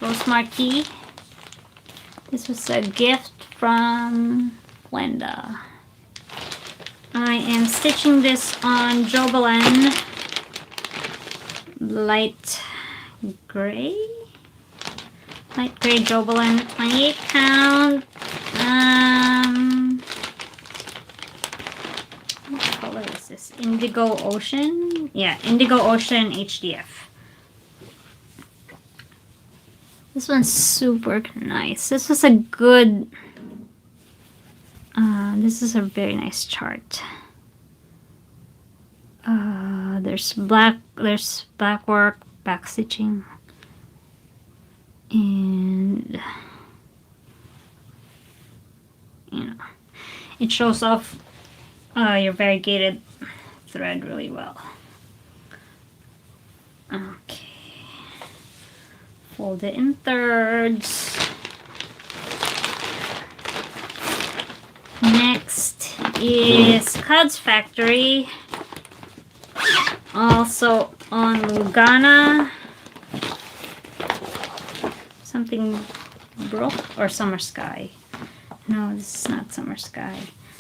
Rose Marquis. This was a gift from Glenda. I am stitching this on Jobelin light gray Jobelin 28 count. What color is this? Indigo Ocean? Yeah, Indigo Ocean HDF. This one's super nice. This was a good... this is a very nice chart. There's black work, back stitching, and you know, it shows off your variegated thread really well. Okay. Fold it in thirds. Next is Cud's Factory. Also on Lugana. Something broke or Summer Sky. No, this is not Summer Sky.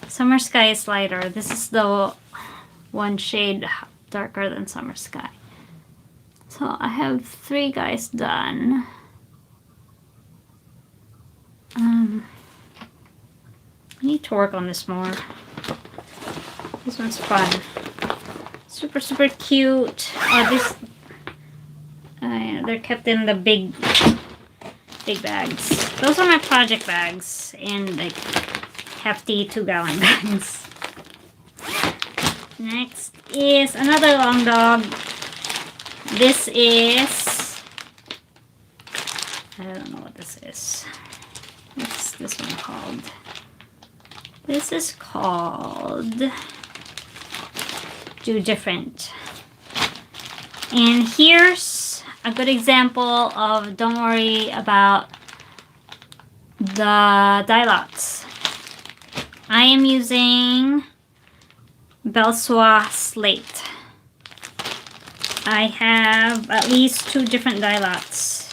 Summer Sky is lighter. This is the one shade darker than Summer Sky. So I have 3 guys done. I need to work on this more. This one's fun. Super, super cute. Oh, this... they're kept in the big bags. Those are my project bags. And like hefty 2-gallon bags. Next is another long dog. This is... I don't know what this is. What's this one called? This is called Do Different. And here's a good example of don't worry about the dye lots. I am using Belsois Slate. I have at least 2 different dye lots.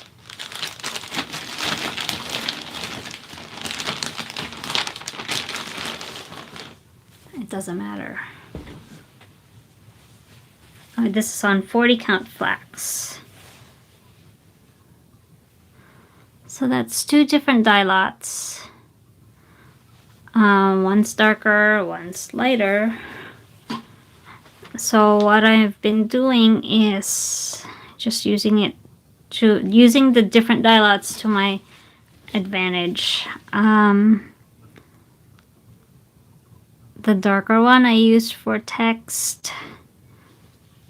It doesn't matter. This is on 40 count flax. So that's 2 different dye lots. One's darker, one's lighter. So what I've been doing is just using the different dye lots to my advantage. The darker one I use for text.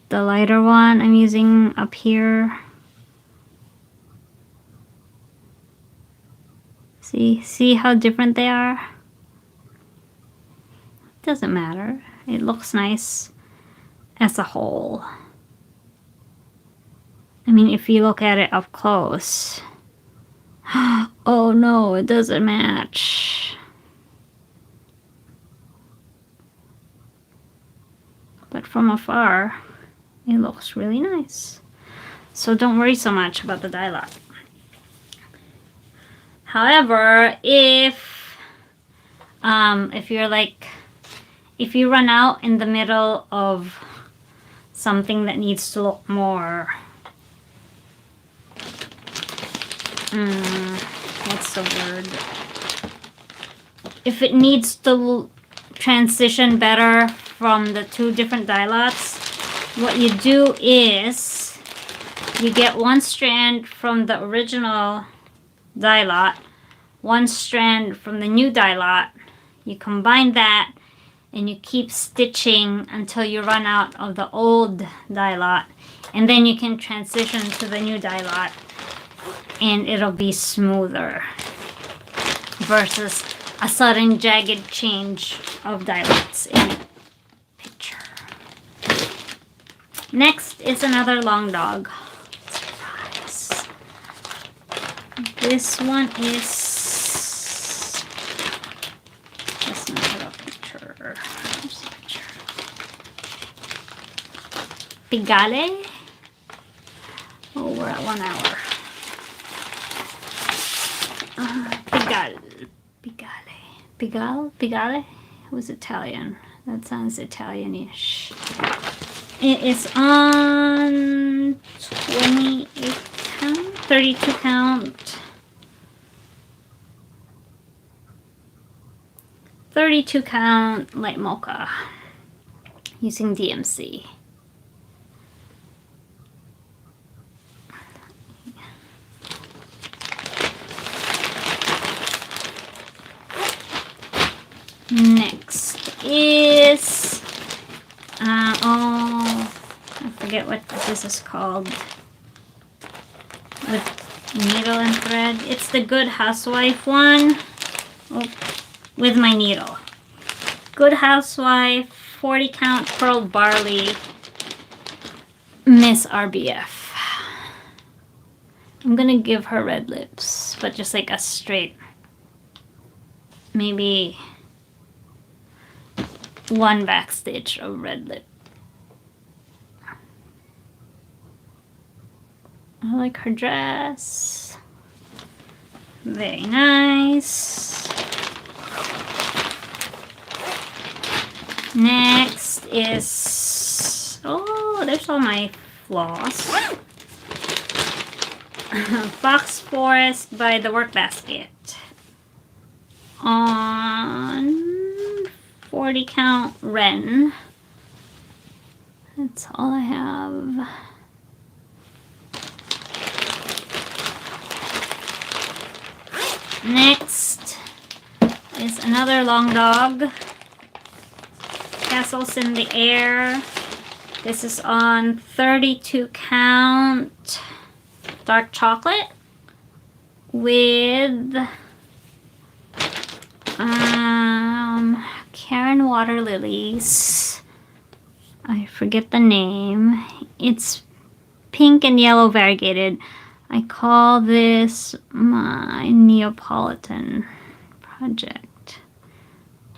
The lighter one I'm using up here. See how different they are? Doesn't matter. It looks nice as a whole. I mean, if you look at it up close. Oh no, it doesn't match. But from afar, it looks really nice. So don't worry so much about the dye lot. However, if you're like, if you run out in the middle of something that needs to look more, what's the word? If it needs to transition better from the 2 different dye lots, what you do is you get 1 strand from the original dye lot, 1 strand from the new dye lot. You combine that and you keep stitching until you run out of the old dye lot, and then you can transition to the new dye lot and it'll be smoother versus a sudden jagged change of dye lots in the picture. Next is another long dog. Surprise. This one is... That's not a picture. Where's the picture? Pigale. Oh, we're at 1 hour. Pigale? It was Italian. That sounds Italian-ish. It is on 28 count, 32 count. 32 count light mocha using DMC. Next is, I forget what this is called, with needle and thread. It's the Good Housewife one, with my needle. Good Housewife 40 count pearl barley Miss RBF. I'm gonna give her red lips, but just like a straight, maybe one backstitch of red lip. I like her dress. Very nice. Next is, oh, there's all my floss. Fox Forest by the Workbasket. On 40 count Ren. That's all I have. Next is another long dog. Castles in the Air. This is on 32 count dark chocolate with Karen Water Lilies. I forget the name. It's pink and yellow variegated. I call this my Neapolitan project.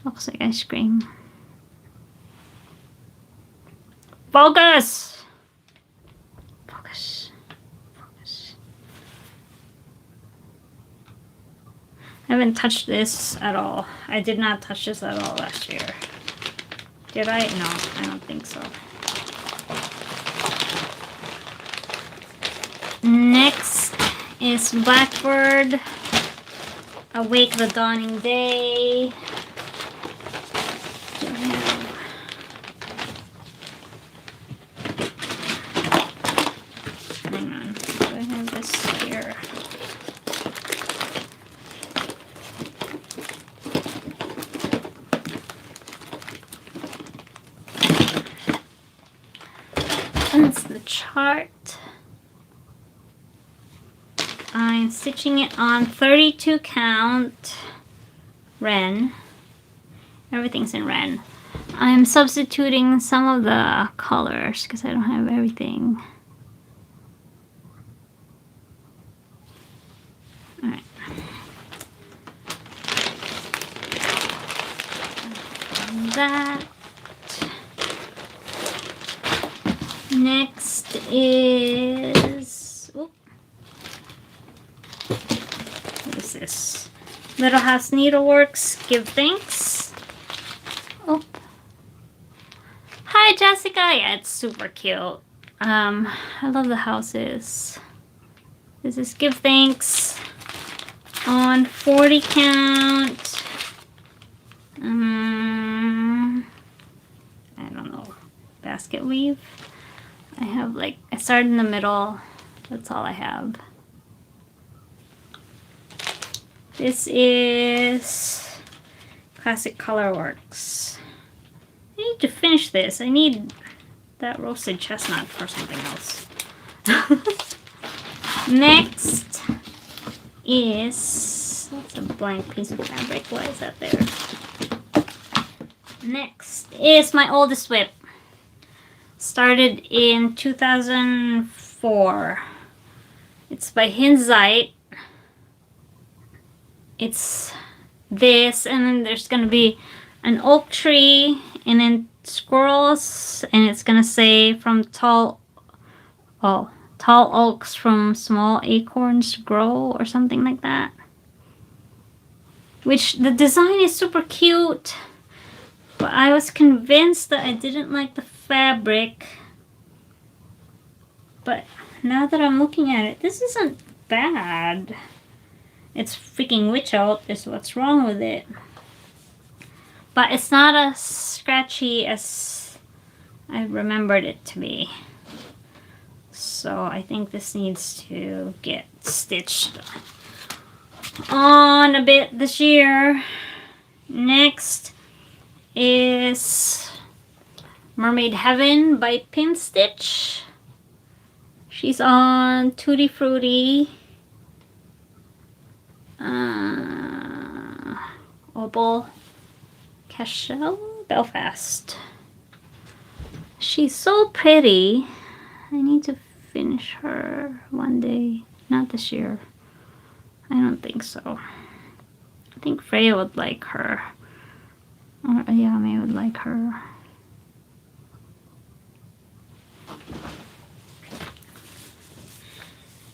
Looks like ice cream. Focus! Focus. Focus. I haven't touched this at all. I did not touch this at all last year. Did I? No, I don't think so. Next is Blackbird, Awake the Dawning Day. Hang on, do I have this here? That's the chart. I'm stitching it on 32 count Ren. Everything's in Ren. I'm substituting some of the colors because I don't have everything. Alright. That. Next is, oh, what is this? Little House Needleworks, Give Thanks. Oh, hi Jessica. Yeah, it's super cute. I love the houses. This is Give Thanks on 40 count. I don't know, basket weave. I have like, I started in the middle. That's all I have. This is Classic Colorworks. I need to finish this. I need that roasted chestnut for something else. Next is, that's a blank piece of fabric. Why is that there? Next is my oldest WIP. Started in 2004. It's by Hinzite. It's this, and then there's gonna be an oak tree, and then squirrels, and it's gonna say from tall oaks from small acorns grow, or something like that. Which the design is super cute, but I was convinced that I didn't like the fabric. But now that I'm looking at it, this isn't bad. It's freaking witch out is what's wrong with it. But it's not as scratchy as I remembered it to be. So I think this needs to get stitched on a bit this year. Next is Mermaid Heaven by Pin Stitch. She's on Tutti Frutti. Opal Cashel Belfast. She's so pretty. I need to finish her one day. Not this year. I don't think so. I think Freya would like her. Or Ayame would like her.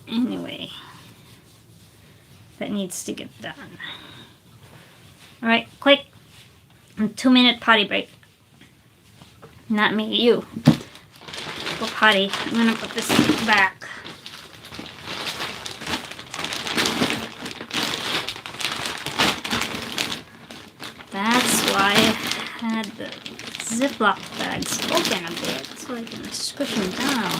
Anyway, that needs to get done. Alright, quick. 2-minute potty break. Not me, you. Go potty. I'm gonna put this back. That's why I had the Ziploc bags open a bit so I can squish them down.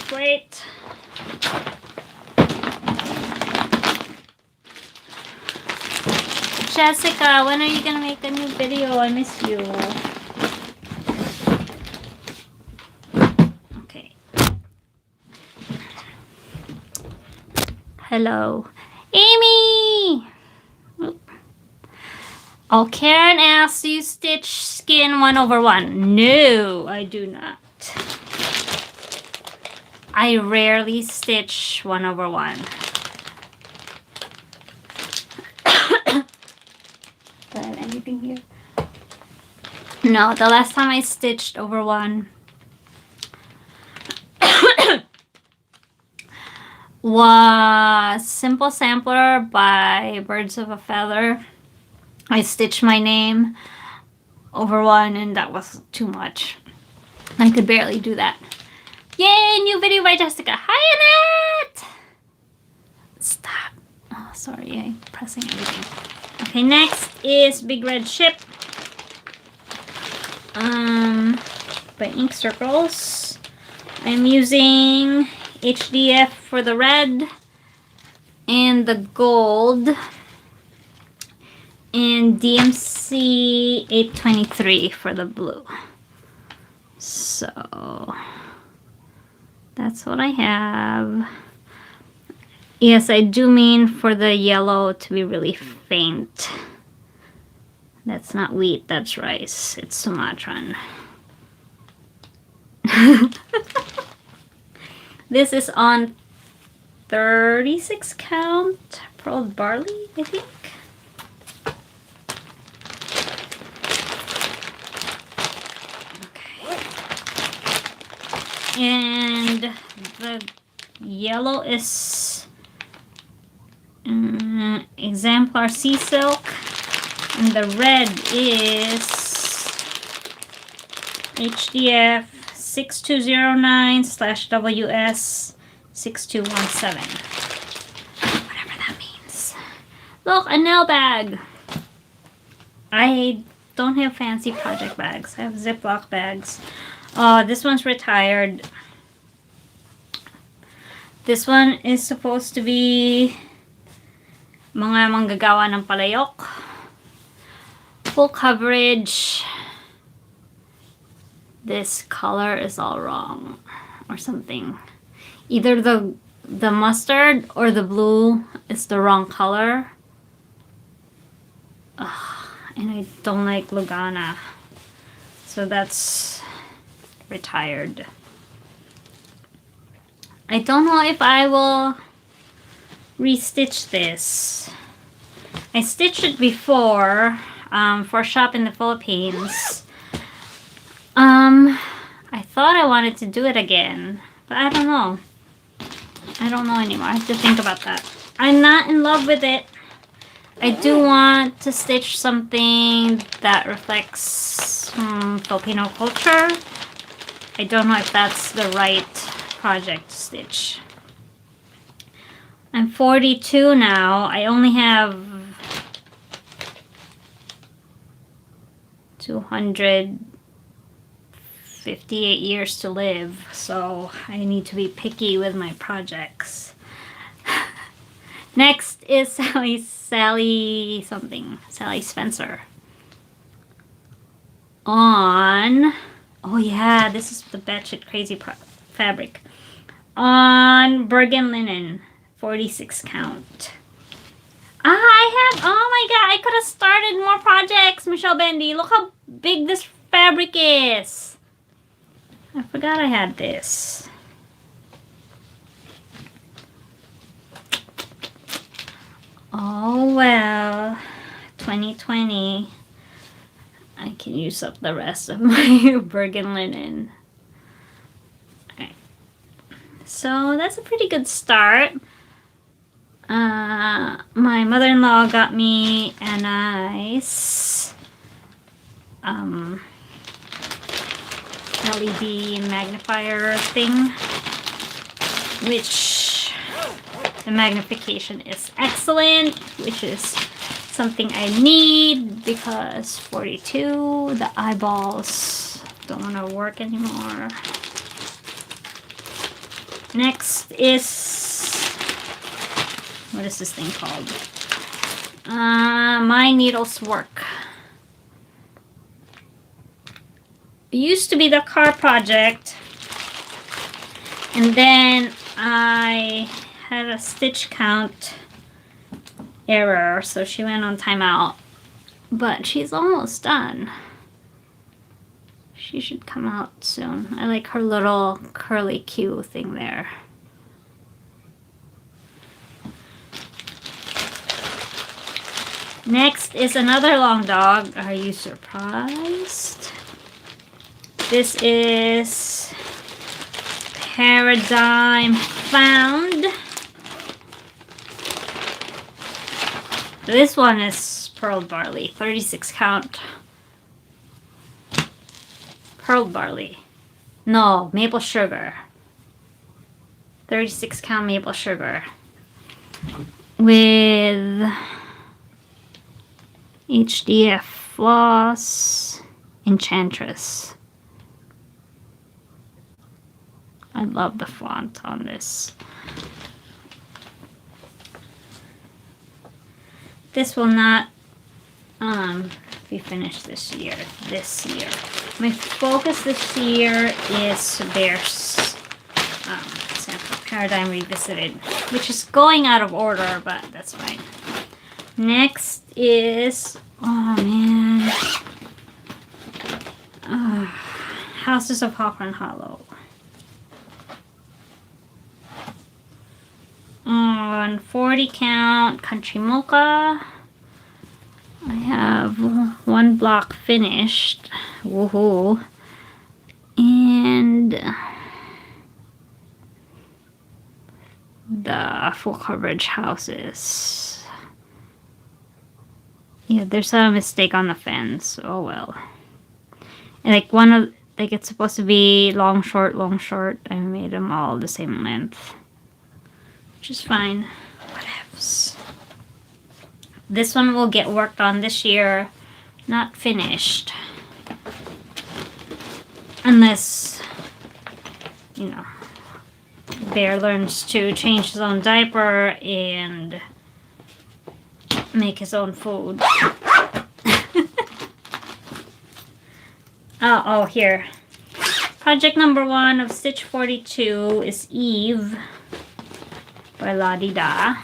Great. Jessica, when are you gonna make a new video? I miss you. Okay. Hello. Amy! Oh, Karen asks, do you stitch skin 1/1? No, I do not. I rarely stitch 1/1. Do I have anything here? No, the last time I stitched over 1 was Simple Sampler by Birds of a Feather. I stitched my name over 1 and that was too much. I could barely do that. Yay, new video by Jessica. Hi, Annette! Stop. Oh, sorry, I'm pressing everything. Okay, next is Big Red Ship. By Ink Circles. I'm using HDF for the red and the gold and DMC 823 for the blue. So that's what I have. Yes, I do mean for the yellow to be really faint. That's not wheat, that's rice. It's Sumatran. This is on 36 count pearled barley, I think. Okay. And the yellow is Exemplar Sea Silk. And the red is HDF 6209/WS 6217. Whatever that means. Look, a nail bag. I don't have fancy project bags. I have Ziploc bags. Oh, this one's retired. This one is supposed to be mga manggagawa ng palayok. Full coverage. This color is all wrong or something. Either the mustard or the blue is the wrong color. Ugh, and I don't like Lugana. So that's retired. I don't know if I will restitch this. I stitched it before for a shop in the Philippines. I thought I wanted to do it again, but I don't know. I don't know anymore. I have to think about that. I'm not in love with it. I do want to stitch something that reflects Filipino culture. I don't know if that's the right project to stitch. I'm 42 now. I only have 258 years to live, so I need to be picky with my projects. Next is Sally Spencer. On, oh yeah, this is the batshit crazy fabric. On Bergen Linen, 46 count. I have, oh my god, I could have started more projects, Michelle Bendy. Look how big this fabric is. I forgot I had this. Oh well, 2020. I can use up the rest of my Bergen linen. Okay. So that's a pretty good start. My mother-in-law got me a nice LED magnifier thing, which the magnification is excellent, which is something I need because 42, the eyeballs don't want to work anymore. Next is, what is this thing called? My Needles Work. It used to be the car project, and then I had a stitch count error, so she went on timeout. But she's almost done. She should come out soon. I like her little curly Q thing there. Next is another long dog. Are you surprised? This is Paradigm Found. This one is pearl barley, 36 count. Pearl barley. No, maple sugar. 36 count maple sugar. With HDF floss, Enchantress. I love the font on this. This will not be finished this year. My focus this year is Bear's Sample Paradigm Revisited, which is going out of order, but that's fine. Next is, oh man, Houses of Hawthorne Hollow. On 40 count Country Mocha. I have one block finished. Woohoo. And the full coverage houses. Yeah, there's a mistake on the fence. Oh well. And like it's supposed to be long, short, long, short. I made them all the same length. Which is fine. Whatevs. This one will get worked on this year. Not finished. Unless, you know, Bear learns to change his own diaper and make his own food. Oh, here. Project number 1 of Stitch 42 is Eve by La-Di-Da.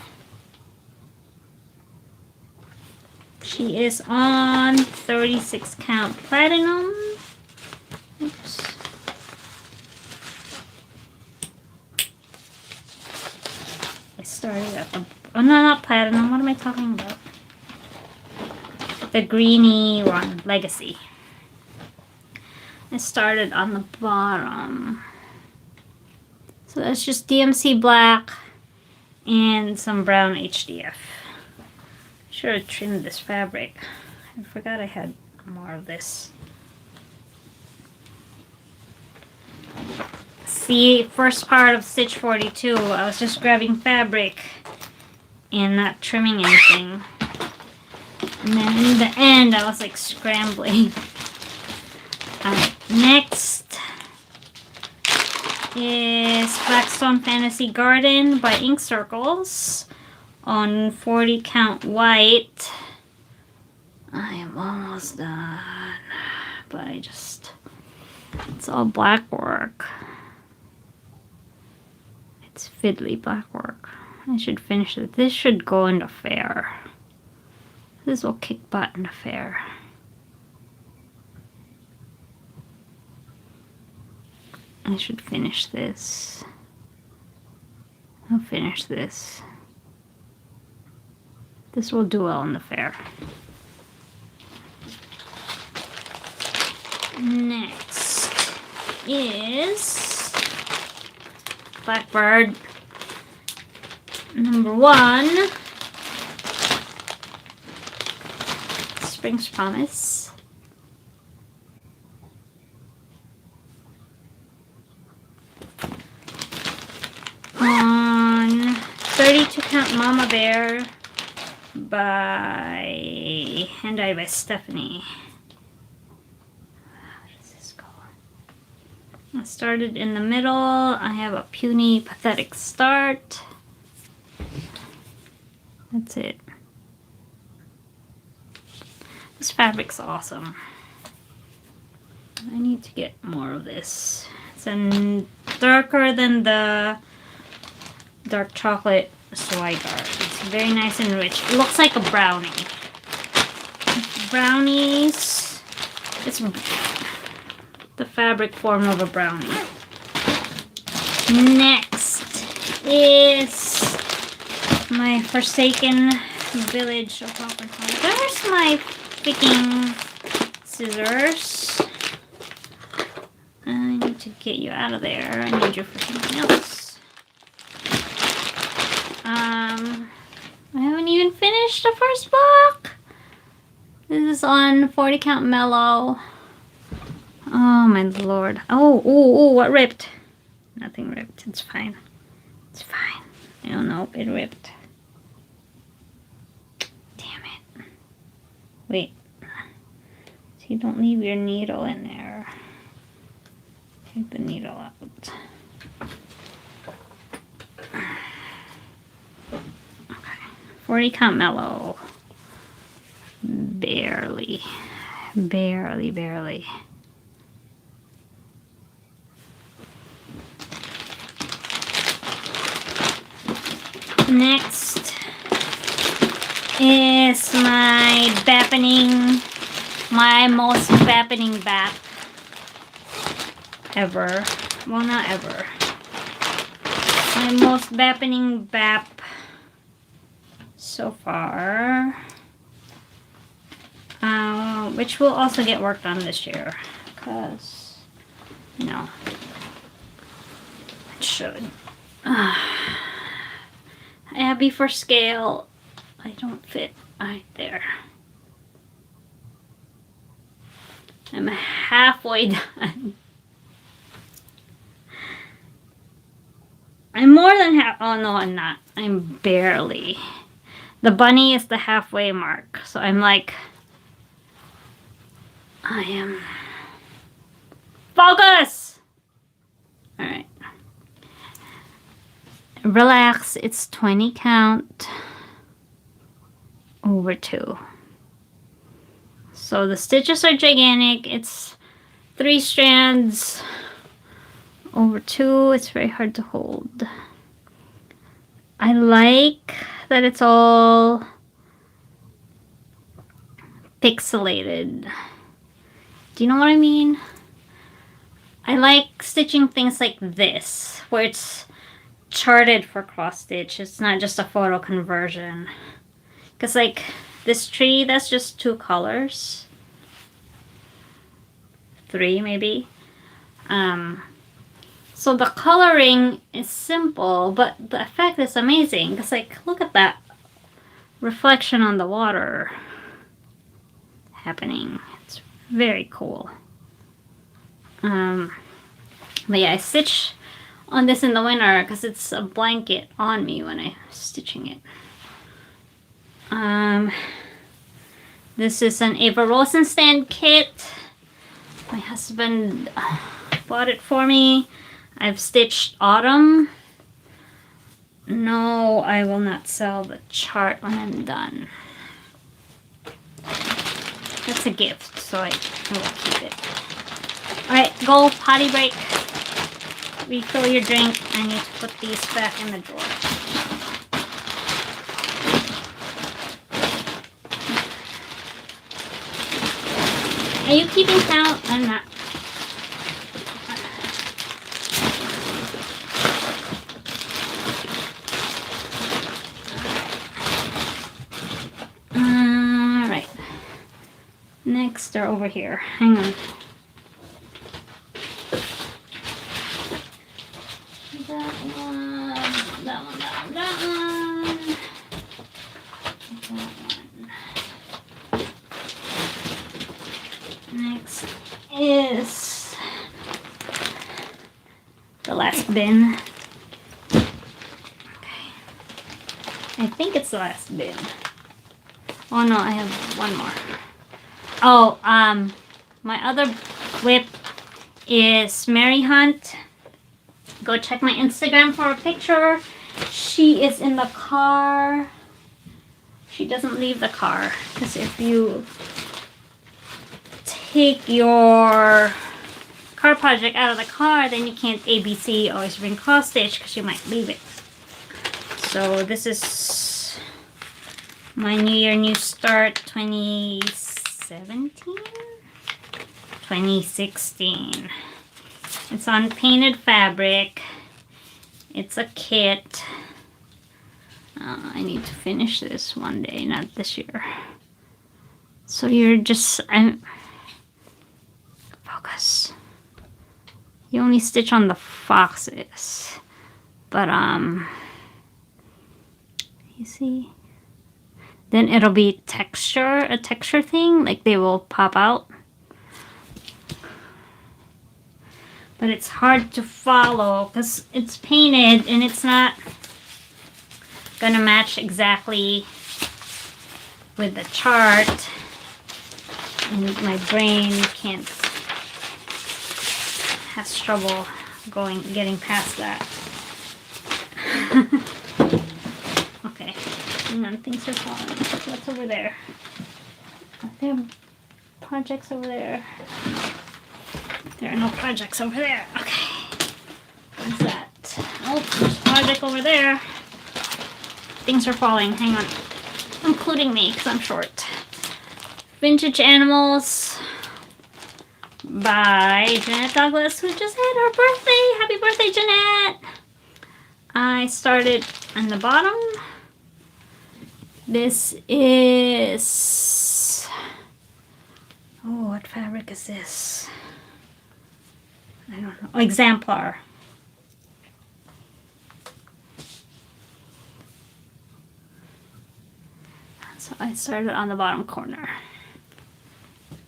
She is on 36 count platinum. Oops. I started at the, oh no, not platinum, what am I talking about? The greeny one, Legacy. I started on the bottom. So that's just DMC black and some brown HDF. Should have trimmed this fabric. I forgot I had more of this. See, first part of Stitch 42, I was just grabbing fabric and not trimming anything. And then in the end, I was like scrambling. Next is Blackstone Fantasy Garden by Ink Circles on 40 count white. I am almost done, but it's all black work. It's fiddly black work. I should finish it. This should go in the fair. This will kick butt in the fair. I should finish this. I'll finish this. This will do well in the fair. Next is Blackbird number 1. Spring's Promise. On 32 count Mama Bear by hand-dyed by Stephanie. How does this go? I started in the middle. I have a puny, pathetic start. That's it. This fabric's awesome. I need to get more of this. It's darker than the dark chocolate Swigar. It's very nice and rich. It looks like a brownie. Brownies. It's the fabric form of a brownie. Next is my Forsaken Village of Popcorn. There's my freaking scissors. I need to get you out of there. I need you for something else. I haven't even finished the first book. This is on 40 count mellow. Oh my lord. Oh, what ripped? Nothing ripped. It's fine. It's fine. I don't know. It ripped. Damn it. Wait. So you don't leave your needle in there. Take the needle out. Okay. 40 count mellow. Barely. Next is my most bappening bap ever. Well, not ever. My most bappening bap so far. Which will also get worked on this year. Because, you know, it should. Abby for scale. I don't fit right there. I'm halfway done. I'm more than half. Oh no, I'm not. I'm barely. The bunny is the halfway mark. So I'm like, I am. Focus! Alright. Relax. It's 20 count over 2. So the stitches are gigantic. It's 3 strands over 2. It's very hard to hold. I like that it's all pixelated. Do you know what I mean? I like stitching things like this, where it's charted for cross stitch. It's not just a photo conversion. Because like this tree, that's just 2 colors. 3 maybe. So the coloring is simple, but the effect is amazing. Because like, look at that reflection on the water happening. It's very cool. But yeah, I stitch on this in the winter because it's a blanket on me when I'm stitching it. This is an Ava Rosenstand kit. My husband bought it for me. I've stitched Autumn. No, I will not sell the chart when I'm done. That's a gift, so I will keep it. Alright, go potty break. Refill your drink. I need to put these back in the drawer. Are you keeping count? I'm not. Alright. Next, they're over here. Hang on. That one, that one, that one, that one. That one. Next is the last bin. Okay. I think it's the last bin. Oh no, I have one more. Oh, my other WIP is Mary Hunt. Go check my Instagram for a picture. She is in the car. She doesn't leave the car, because if you take your car project out of the car, then you can't ABC, always bring cross stitch, because you might leave it. So this is my New Year, New Start 2017? 2016. It's on painted fabric. It's a kit. I need to finish this one day, not this year. So you're just, focus. You only stitch on the foxes. But, you see? Then it'll be a texture thing, like they will pop out. But it's hard to follow because it's painted and it's not gonna match exactly with the chart. And my brain has trouble getting past that. Okay, hang on, things are falling. What's over there? Are there projects over there? There are no projects over there. Okay. What's that? Oh, there's a project over there. Things are falling. Hang on. Including me, because I'm short. Vintage Animals by Jeanette Douglas, who just had her birthday. Happy birthday, Jeanette! I started on the bottom. This is... Oh, what fabric is this? I don't know. Exemplar. So I started on the bottom corner.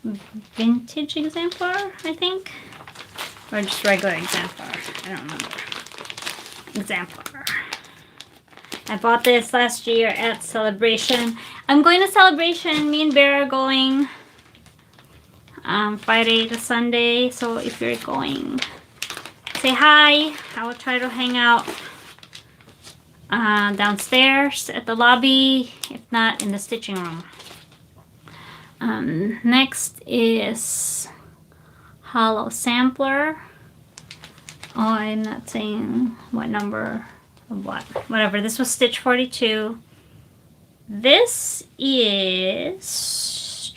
Vintage Exemplar, I think. Or just regular Exemplar. I don't remember. Exemplar. I bought this last year at Celebration. I'm going to Celebration. Me and Bear are going Friday to Sunday. So if you're going, say hi. I will try to hang out downstairs at the lobby. If not, in the stitching room. Next is Hollow Sampler. Oh, I'm not saying what number of what. Whatever. This was stitch 42. This is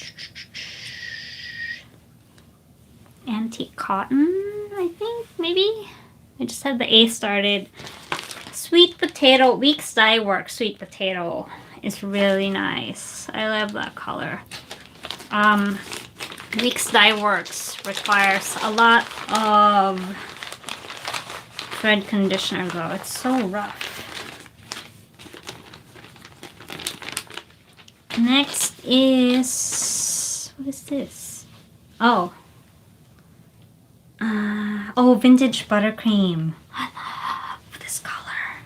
Antique Cotton, I think, maybe. I just had the A started. Sweet Potato, Weeks Dye Work Sweet Potato is really nice. I love that color. Weeks Dye Works requires a lot of thread conditioner though. It's so rough. Next is, what is this? Oh. Vintage Buttercream. I love this color.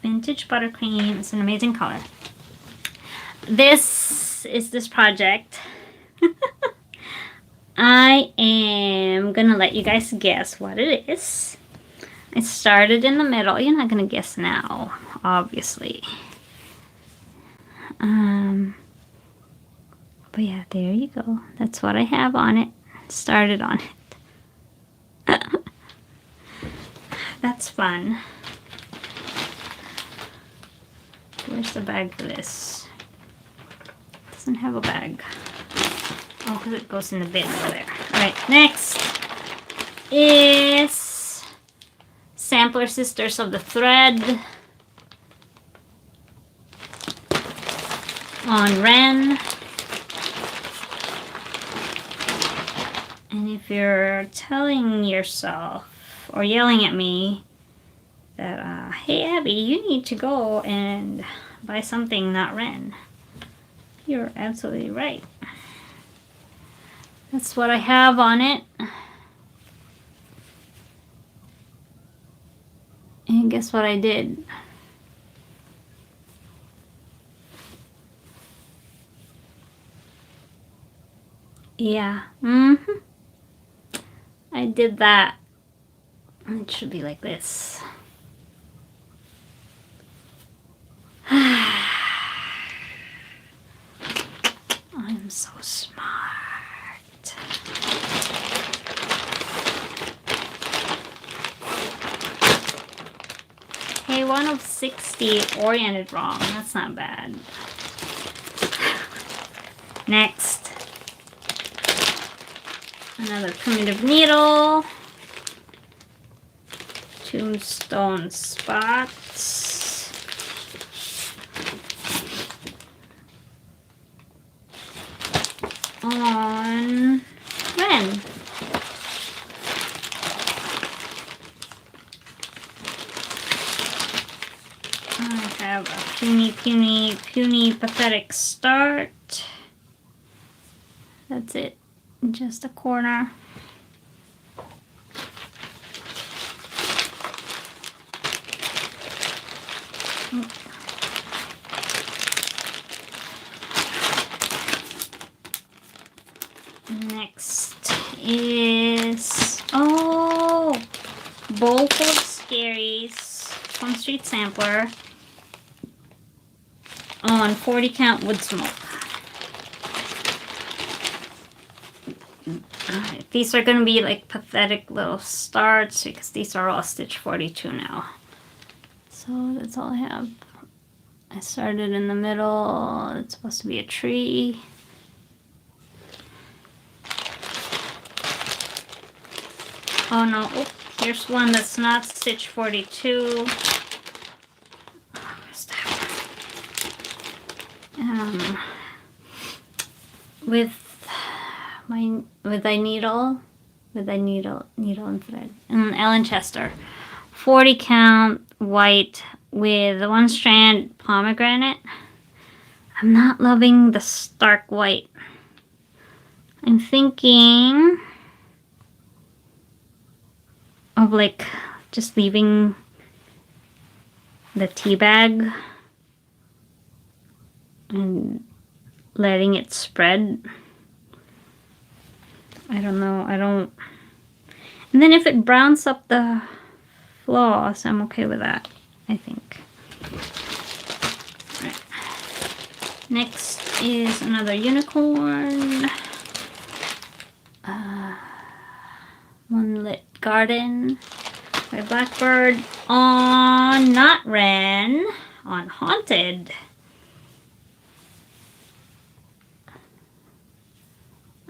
Vintage Buttercream. It's an amazing color. This is this project. I am gonna let you guys guess what it is. I started in the middle. You're not gonna guess now, obviously. But yeah, there you go. That's what I have on it. Started on it. That's fun. Where's the bag for this? Doesn't have a bag. Oh, because it goes in the bin over there. Alright, next is Sampler Sisters of the Thread on Ren. And if you're telling yourself or yelling at me that, hey Abby, you need to go and buy something not Ren, you're absolutely right. That's what I have on it. And guess what I did? Yeah. I did that. It should be like this. I'm so smart. Okay, 1 of 60 oriented wrong. That's not bad. Next. Another primitive needle. Tombstone spots. On Ren. I have a puny, pathetic start. That's it. Just a corner. Next is, oh, bowl full of scaries, Plum Street Sampler on 40 count wood smoke. These are going to be like pathetic little starts because these are all stitch 42 now. So that's all I have. I started in the middle. It's supposed to be a tree. Oh no, oh, here's one that's not stitch 42. With a needle and thread. And Ellen Chester. 40 count white with 1 strand pomegranate. I'm not loving the stark white. I'm thinking of like just leaving the tea bag and letting it spread. I don't know. And then if it browns up the floss, I'm okay with that, I think. Right. Next is another unicorn. Moonlit Garden by Blackbird on Not Ren, on Haunted.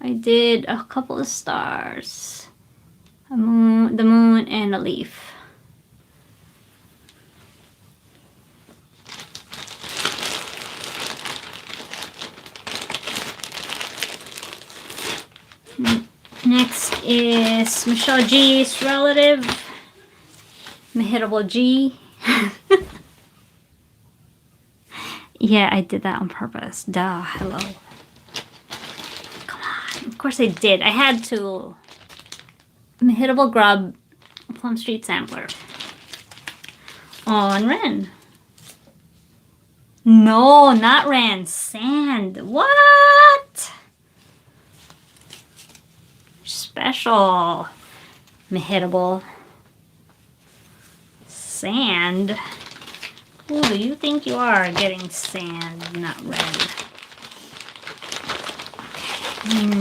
I did a couple of stars, the moon, and a leaf. Next is Michelle G's relative, Mehitable G. Yeah, I did that on purpose. Duh, hello. Of course I did. I had to. Mehitable Grub, Plum Street Sampler. On Ren. No, not Ren. Sand. What? Special. Mehitable. Sand. Who do you think you are getting sand, not red?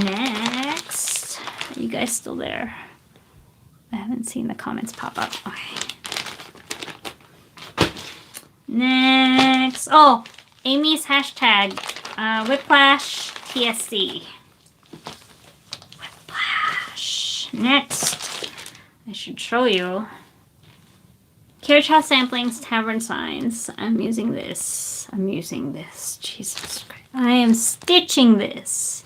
Next, are you guys still there? I haven't seen the comments pop up. Okay. Next, oh, Amy's hashtag, Whiplash TSC. Next, I should show you. Carriage House Samplings, Tavern Signs. I'm using this. Jesus Christ. I am stitching this.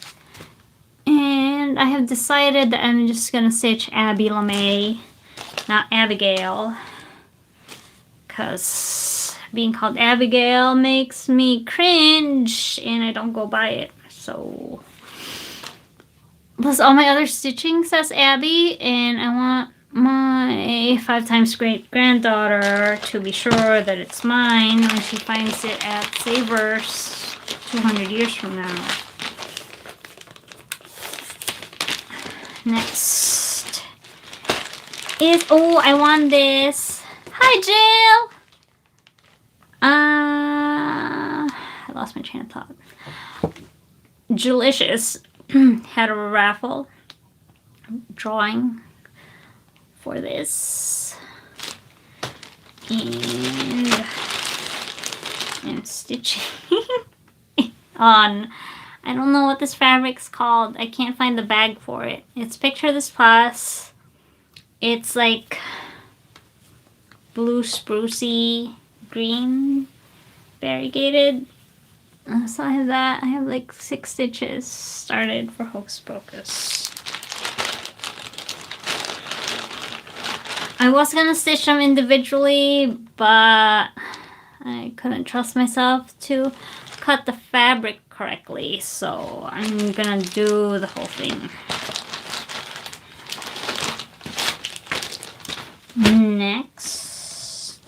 And I have decided that I'm just going to stitch Abby LeMay, not Abigail. Because being called Abigail makes me cringe and I don't go by it. So, plus all my other stitching says Abby, and I want my 5 times great granddaughter to be sure that it's mine when she finds it at Savers 200 years from now. Next is, oh, I want this. Hi, Jill. I lost my train of thought. Jillicious had a raffle drawing for this, and I'm stitching on, I don't know what this fabric's called. I can't find the bag for it. It's Picture This Plus. It's like blue sprucey green variegated. So I have that. I have like 6 stitches started for Hocus Pocus. I was gonna stitch them individually, but I couldn't trust myself to cut the fabric correctly, so I'm gonna do the whole thing. Next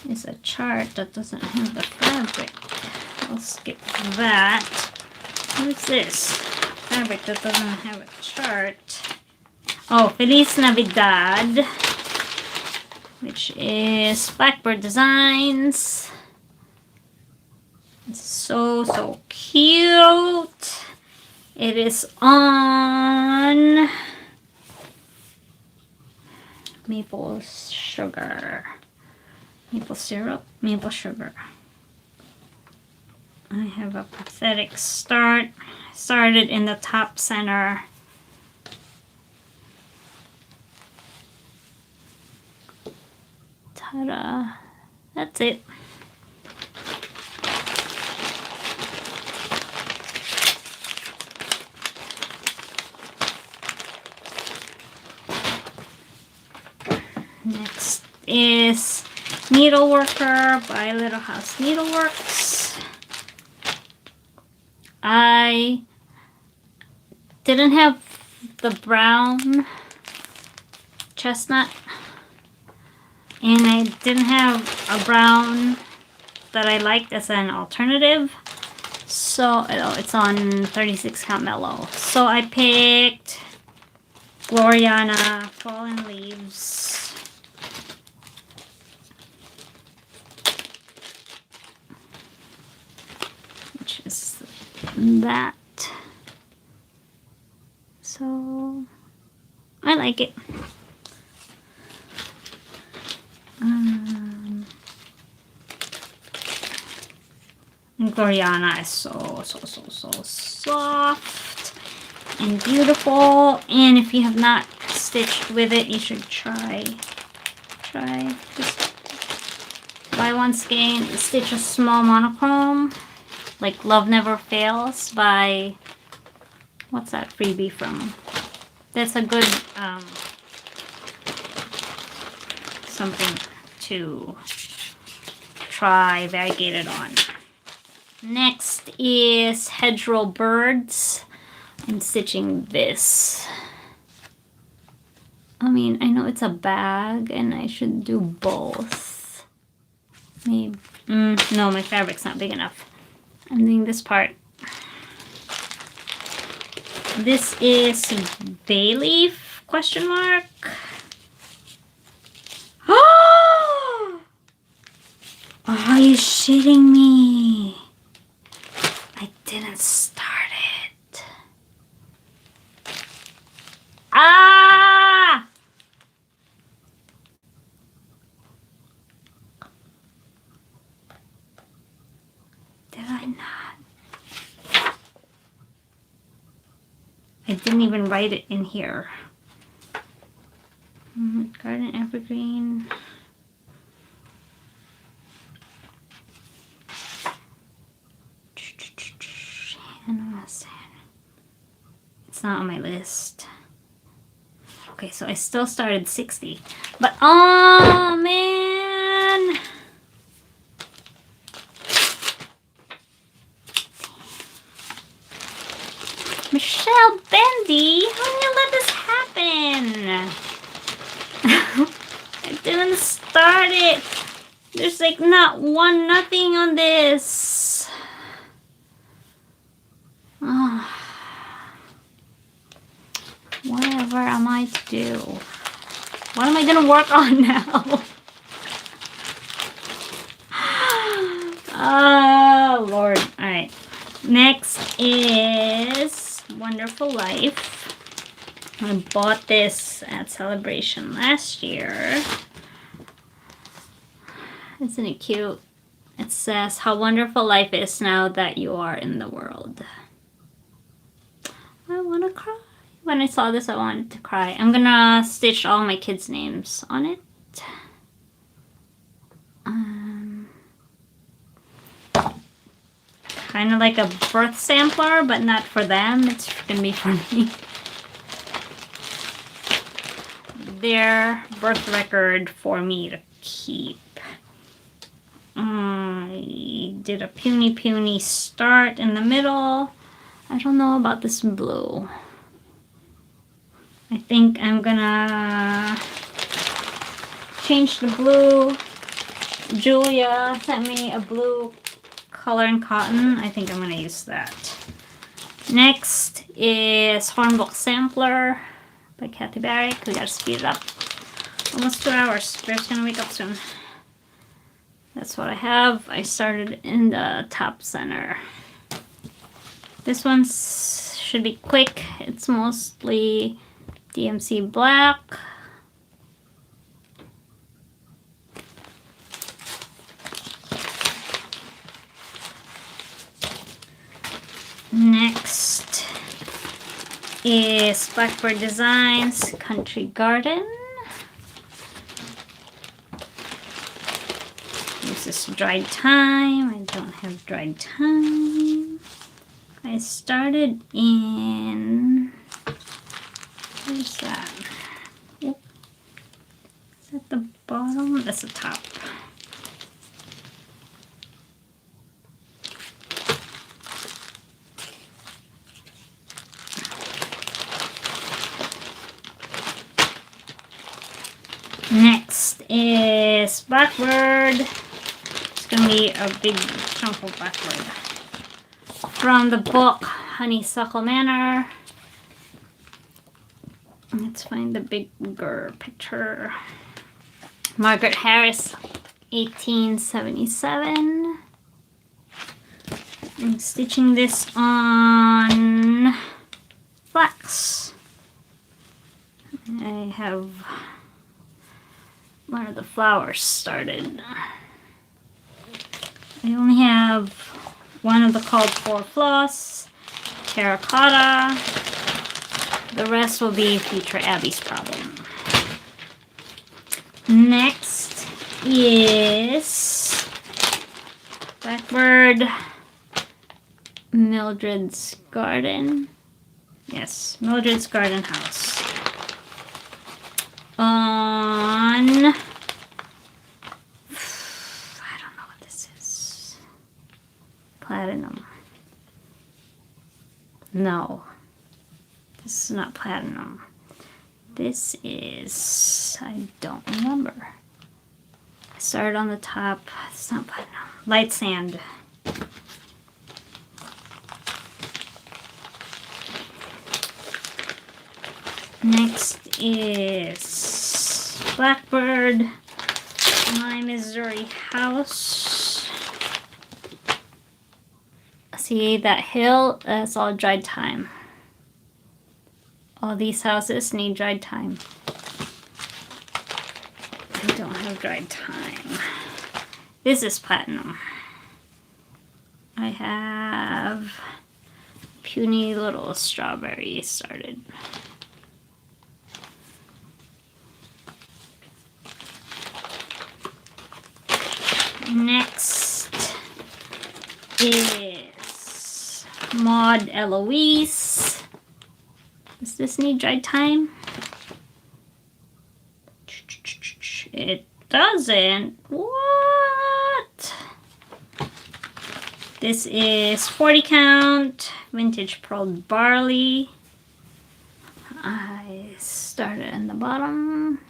is a chart that doesn't have the fabric. I'll skip that. What's this? Fabric that doesn't have a chart. Oh, Feliz Navidad, which is Blackbird Designs. It's so cute. It is on maple sugar. Maple syrup, maple sugar. I have a pathetic start. I started in the top center. Ta-da. That's it. Next is Needleworker by Little House Needleworks. I didn't have the brown chestnut, and I didn't have a brown that I liked as an alternative, so it's on 36 count mellow. So I picked Gloriana Fallen Leaves. Which is that. So I like it. And Gloriana is so soft and beautiful. And if you have not stitched with it, you should try. Just buy one skein, stitch a small monochrome, like Love Never Fails by, what's that freebie from? That's a good something to try variegated on. Next is Hedgerow Birds. I'm stitching this. I mean, I know it's a bag and I should do both. Maybe, no, my fabric's not big enough. I'm doing this part. This is bay leaf, question mark. Oh! Are you shitting me? I didn't start it. Ah! Did I not? I didn't even write it in here. Garden evergreen. It's not on my list. Okay, so I still started 60. But, oh, man. Michelle Bendy, how did you let this happen? I didn't start it. There's like not one nothing on this. Oh. Whatever am I to do? What am I gonna work on now? Oh, Lord. Alright. Next is Wonderful Life. I bought this at Celebration last year. Isn't it cute? It says, how wonderful life is now that you are in the world. I want to cry. When I saw this, I wanted to cry. I'm gonna stitch all my kids' names on it. Kind of like a birth sampler, but not for them. It's gonna be for me. Their birth record for me to keep. I did a puny start in the middle. I don't know about this blue. I think I'm gonna change the blue. Julia sent me a blue color and cotton. I think I'm gonna use that. Next is Hornbook Sampler by Kathy Barrick. We gotta speed it up. Almost 2 hours. Bear's gonna wake up soon. That's what I have. I started in the top center. This one should be quick. It's mostly DMC black. Next is Blackbird Designs Country Garden. This is Dried Thyme. I don't have Dried Thyme. I started in... Where's that? Yep. Is that the bottom? That's the top. Next is Blackbird. It's gonna be a big chunk of Blackbird. From the book Honeysuckle Manor. Let's find the bigger picture. Margaret Harris, 1877. I'm stitching this on flax. I have one of the flowers started. I only have one of the called for floss, terracotta. The rest will be future Abby's problem. Next is Blackbird Mildred's Garden. Yes, Mildred's Garden House. On, I don't know what this is. Platinum. No. This is not platinum. This is, I don't remember. I started on the top. It's not platinum. Light sand. Next is Blackbird, My Missouri House. See that hill? That's all dried thyme. All these houses need dried thyme. I don't have dried thyme. This is platinum. I have puny little strawberry started. is Maud Eloise. Does this need dry time? It doesn't. What? This is 40 count vintage pearled barley. I started in the bottom.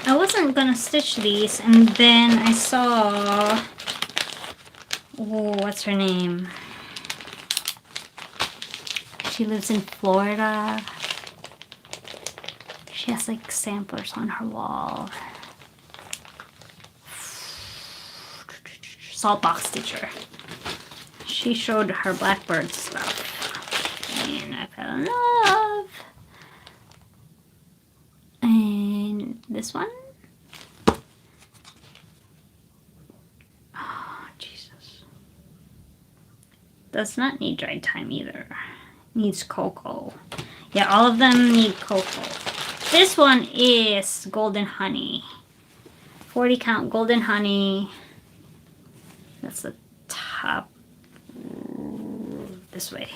I wasn't gonna stitch these, and then I saw, oh, what's her name? She lives in Florida. She has like samplers on her wall. Saltbox stitcher. She showed her blackbird stuff, and I fell in love. And this one. Oh, Jesus. Does not need dry time either. Needs cocoa. Yeah, all of them need cocoa. This one is golden honey. 40 count golden honey. That's the top. This way.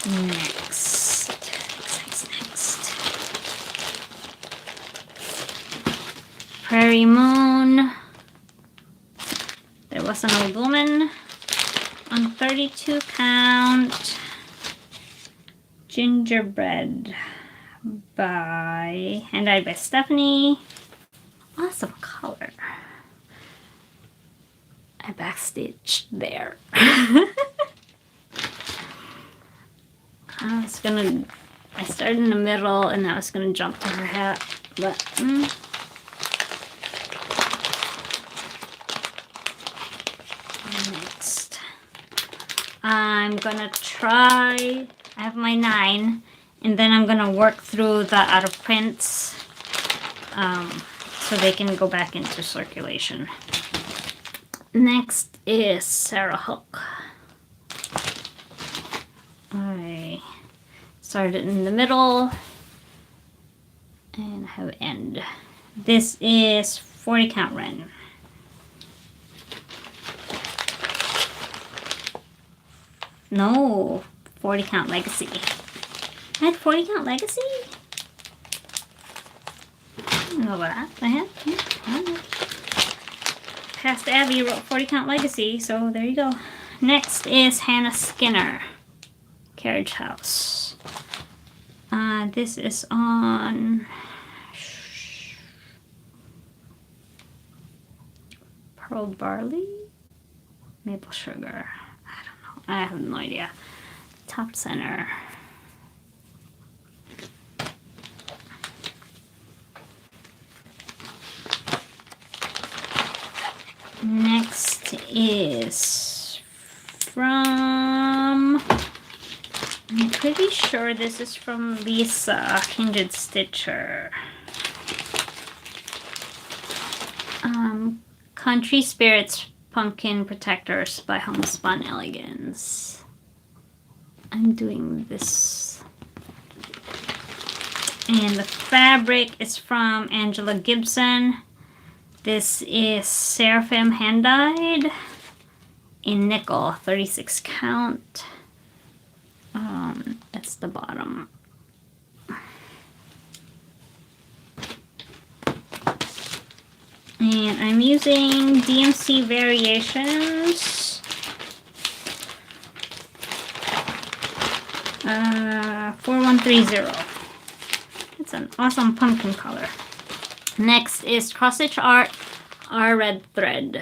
Next. Prairie Moon. There was an old woman on 32 count. Gingerbread handmade by Stephanie. Awesome color. I backstitched there. I started in the middle and I was gonna jump to her hat, but next I'm gonna try. I have my 9, and then I'm gonna work through the out of prints so they can go back into circulation. Next is Sarah Hook. I started in the middle and have end. This is 40 count Wren. No, 40 count Legacy. I had 40 count Legacy? I don't know about that. I had. Past Abby wrote 40 count Legacy, so there you go. Next is Hannah Skinner. Carriage House. This is on pearl barley, maple sugar. I don't know. I have no idea. Top center. Next is from, I'm pretty sure this is from Lisa, Kindred Stitcher. Country Spirits Pumpkin Protectors by Homespun Elegance. I'm doing this. And the fabric is from Angela Gibson. This is Seraphim hand dyed in nickel, 36 count. That's the bottom. And I'm using DMC Variations. 4130. It's an awesome pumpkin color. Next is Cross Stitch Art, our red thread.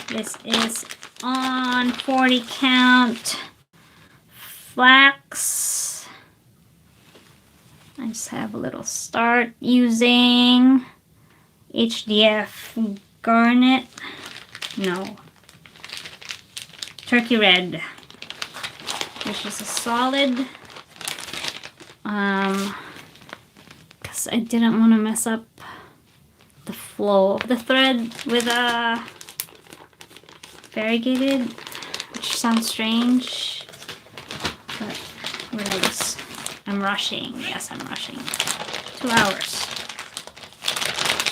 This is on 40 count flax. I just have a little start using HDF garnet. No. Turkey red, which is a solid. Because I didn't want to mess up the flow of the thread with a variegated, which sounds strange, but what else? I'm rushing. Yes, I'm rushing. 2 hours.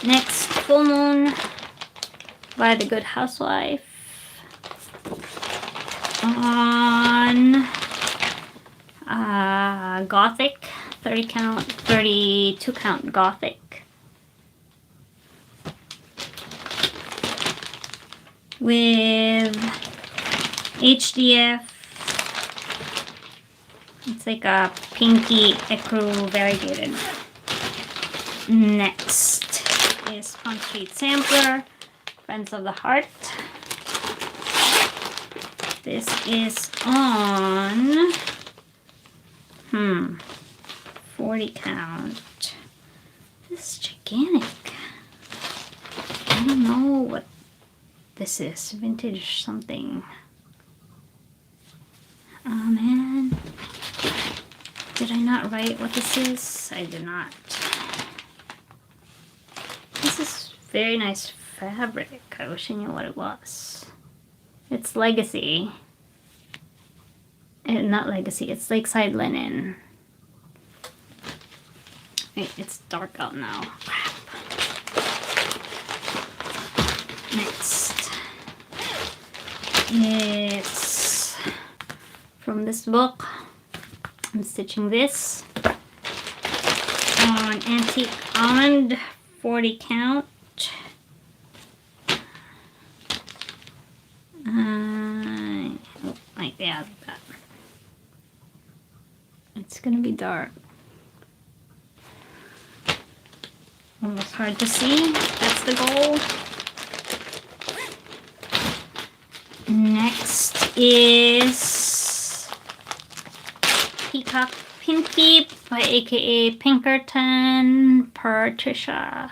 Next, Full Moon by The Good Housewife. On Gothic, 30 count, 32 count Gothic. With HDF. It's like a pinky ecru variegated. Next is Pond Street Sampler, Friends of the Heart. This is on 40 count. This is gigantic. I don't know what this is. Vintage something. Oh man. Did I not write what this is? I did not. This is very nice fabric. I wish I knew what it was. It's Legacy. Not Legacy, it's Lakeside Linen. Wait, it's dark out now. Crap. Next. It's from this book. I'm stitching this on Antique Almond, 40 count. Like that. It's gonna be dark. Almost hard to see. That's the goal. Next is Peacock Pinky by aka Pinkerton per Trisha.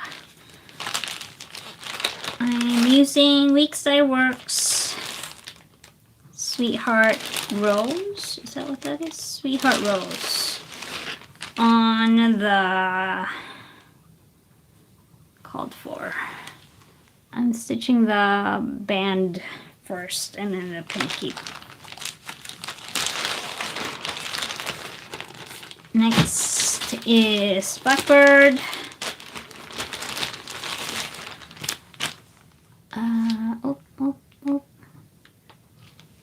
I'm using Weekside Works Sweetheart Rose. Is that what that is? Sweetheart Rose. On the called for. I'm stitching the band first and then the pinky. Next is Blackbird.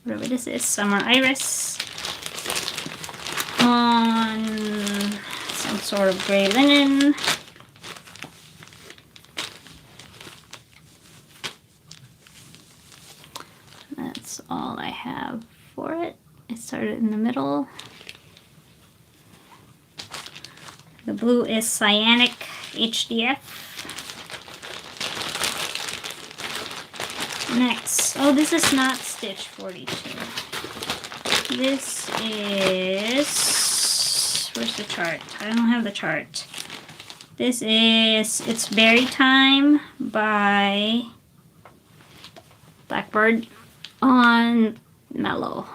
Whatever this is, Summer Iris. On some sort of gray linen. That's all I have for it. I started in the middle. The blue is Cyanic HDF. Next, oh, this is not Stitch 42. This is, where's the chart? I don't have the chart. This is It's Berry Time by Blackbird on Mellow.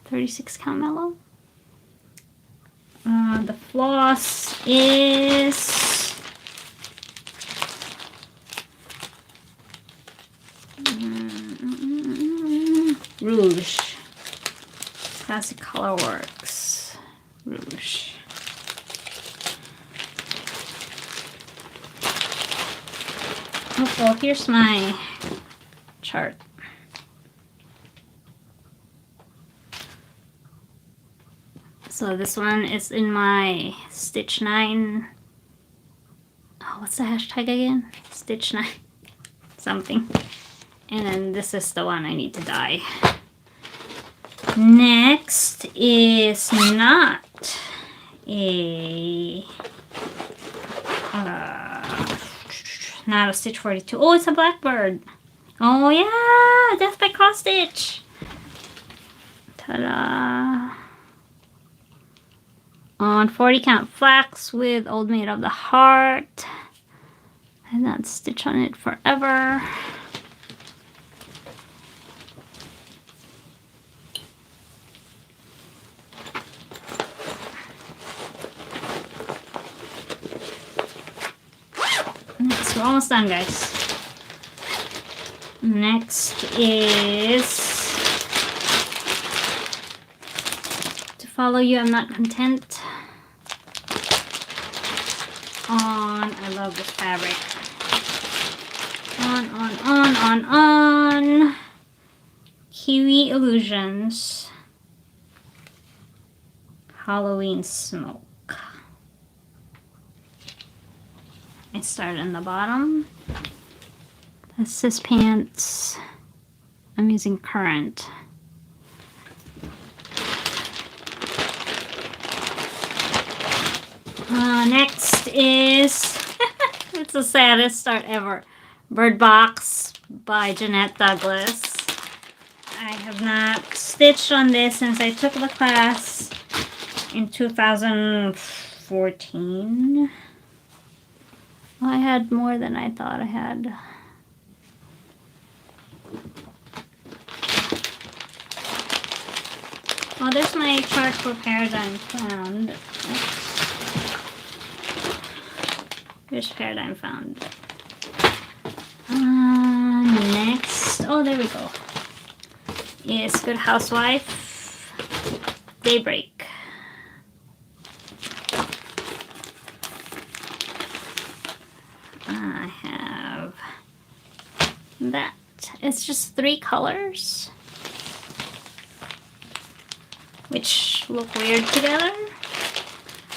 36 count Mellow. The floss is Rouge. Classic Color Works. Rouge. Oh, well, here's my chart. So this one is in my Stitch 9. Oh, what's the hashtag again? Stitch 9 something. And then this is the one I need to dye. Next is not a Stitch 42. Oh, it's a Blackbird. Oh yeah, Death by Cross Stitch. Ta-da! On 40 count flax with Old Maid of the Heart. And that stitch on it forever. Next, we're almost done, guys. Next is To Follow You, I'm Not Content. I love this fabric. On. Kiwi Illusions. Halloween Smoke. I start in the bottom. That's this pants. I'm using Current. Next is, it's the saddest start ever. Bird Box by Jeanette Douglas. I have not stitched on this since I took the class in 2014. Well, I had more than I thought I had. Oh, there's my chart for Paradigm Found. Here's Paradigm Found. Next, oh, there we go. Is Good Housewife, Daybreak. I have that. It's just 3 colors, which look weird together.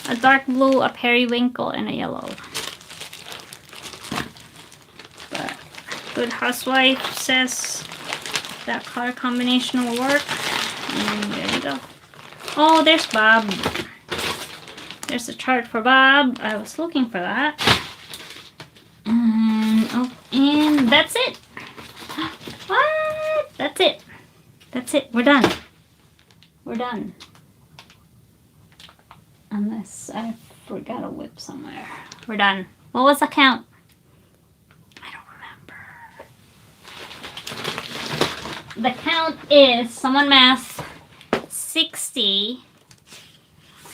A dark blue, a periwinkle, and a yellow. But Good Housewife says that color combination will work. And there you go. Oh, there's Bob. There's a chart for Bob. I was looking for that. And that's it. What? That's it. That's it. We're done. We're done. Unless I forgot a WIP somewhere. We're done. What was the count? I don't remember. The count is, someone math, 60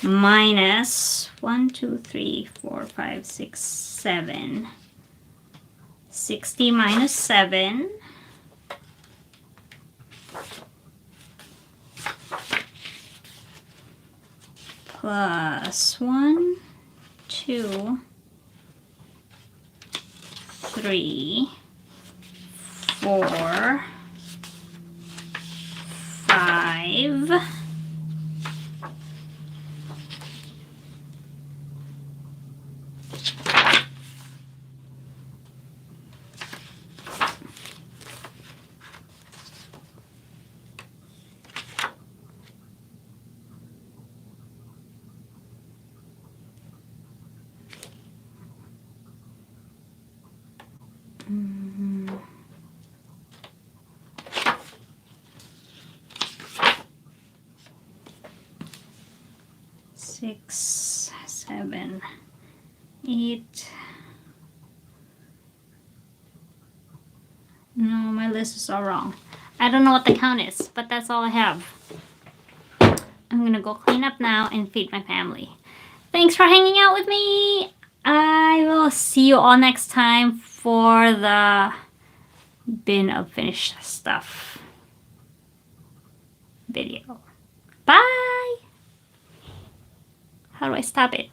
minus 1, 2, 3, 4, 5, 6, 7. 60 minus 7. Plus 1, 2, 3, 4, 5. Six, 7, 8. No, my list is all wrong. I don't know what the count is, but that's all I have. I'm gonna go clean up now and feed my family. Thanks for hanging out with me. I will see you all next time for the bin of finished stuff video. Bye. How do I stop it?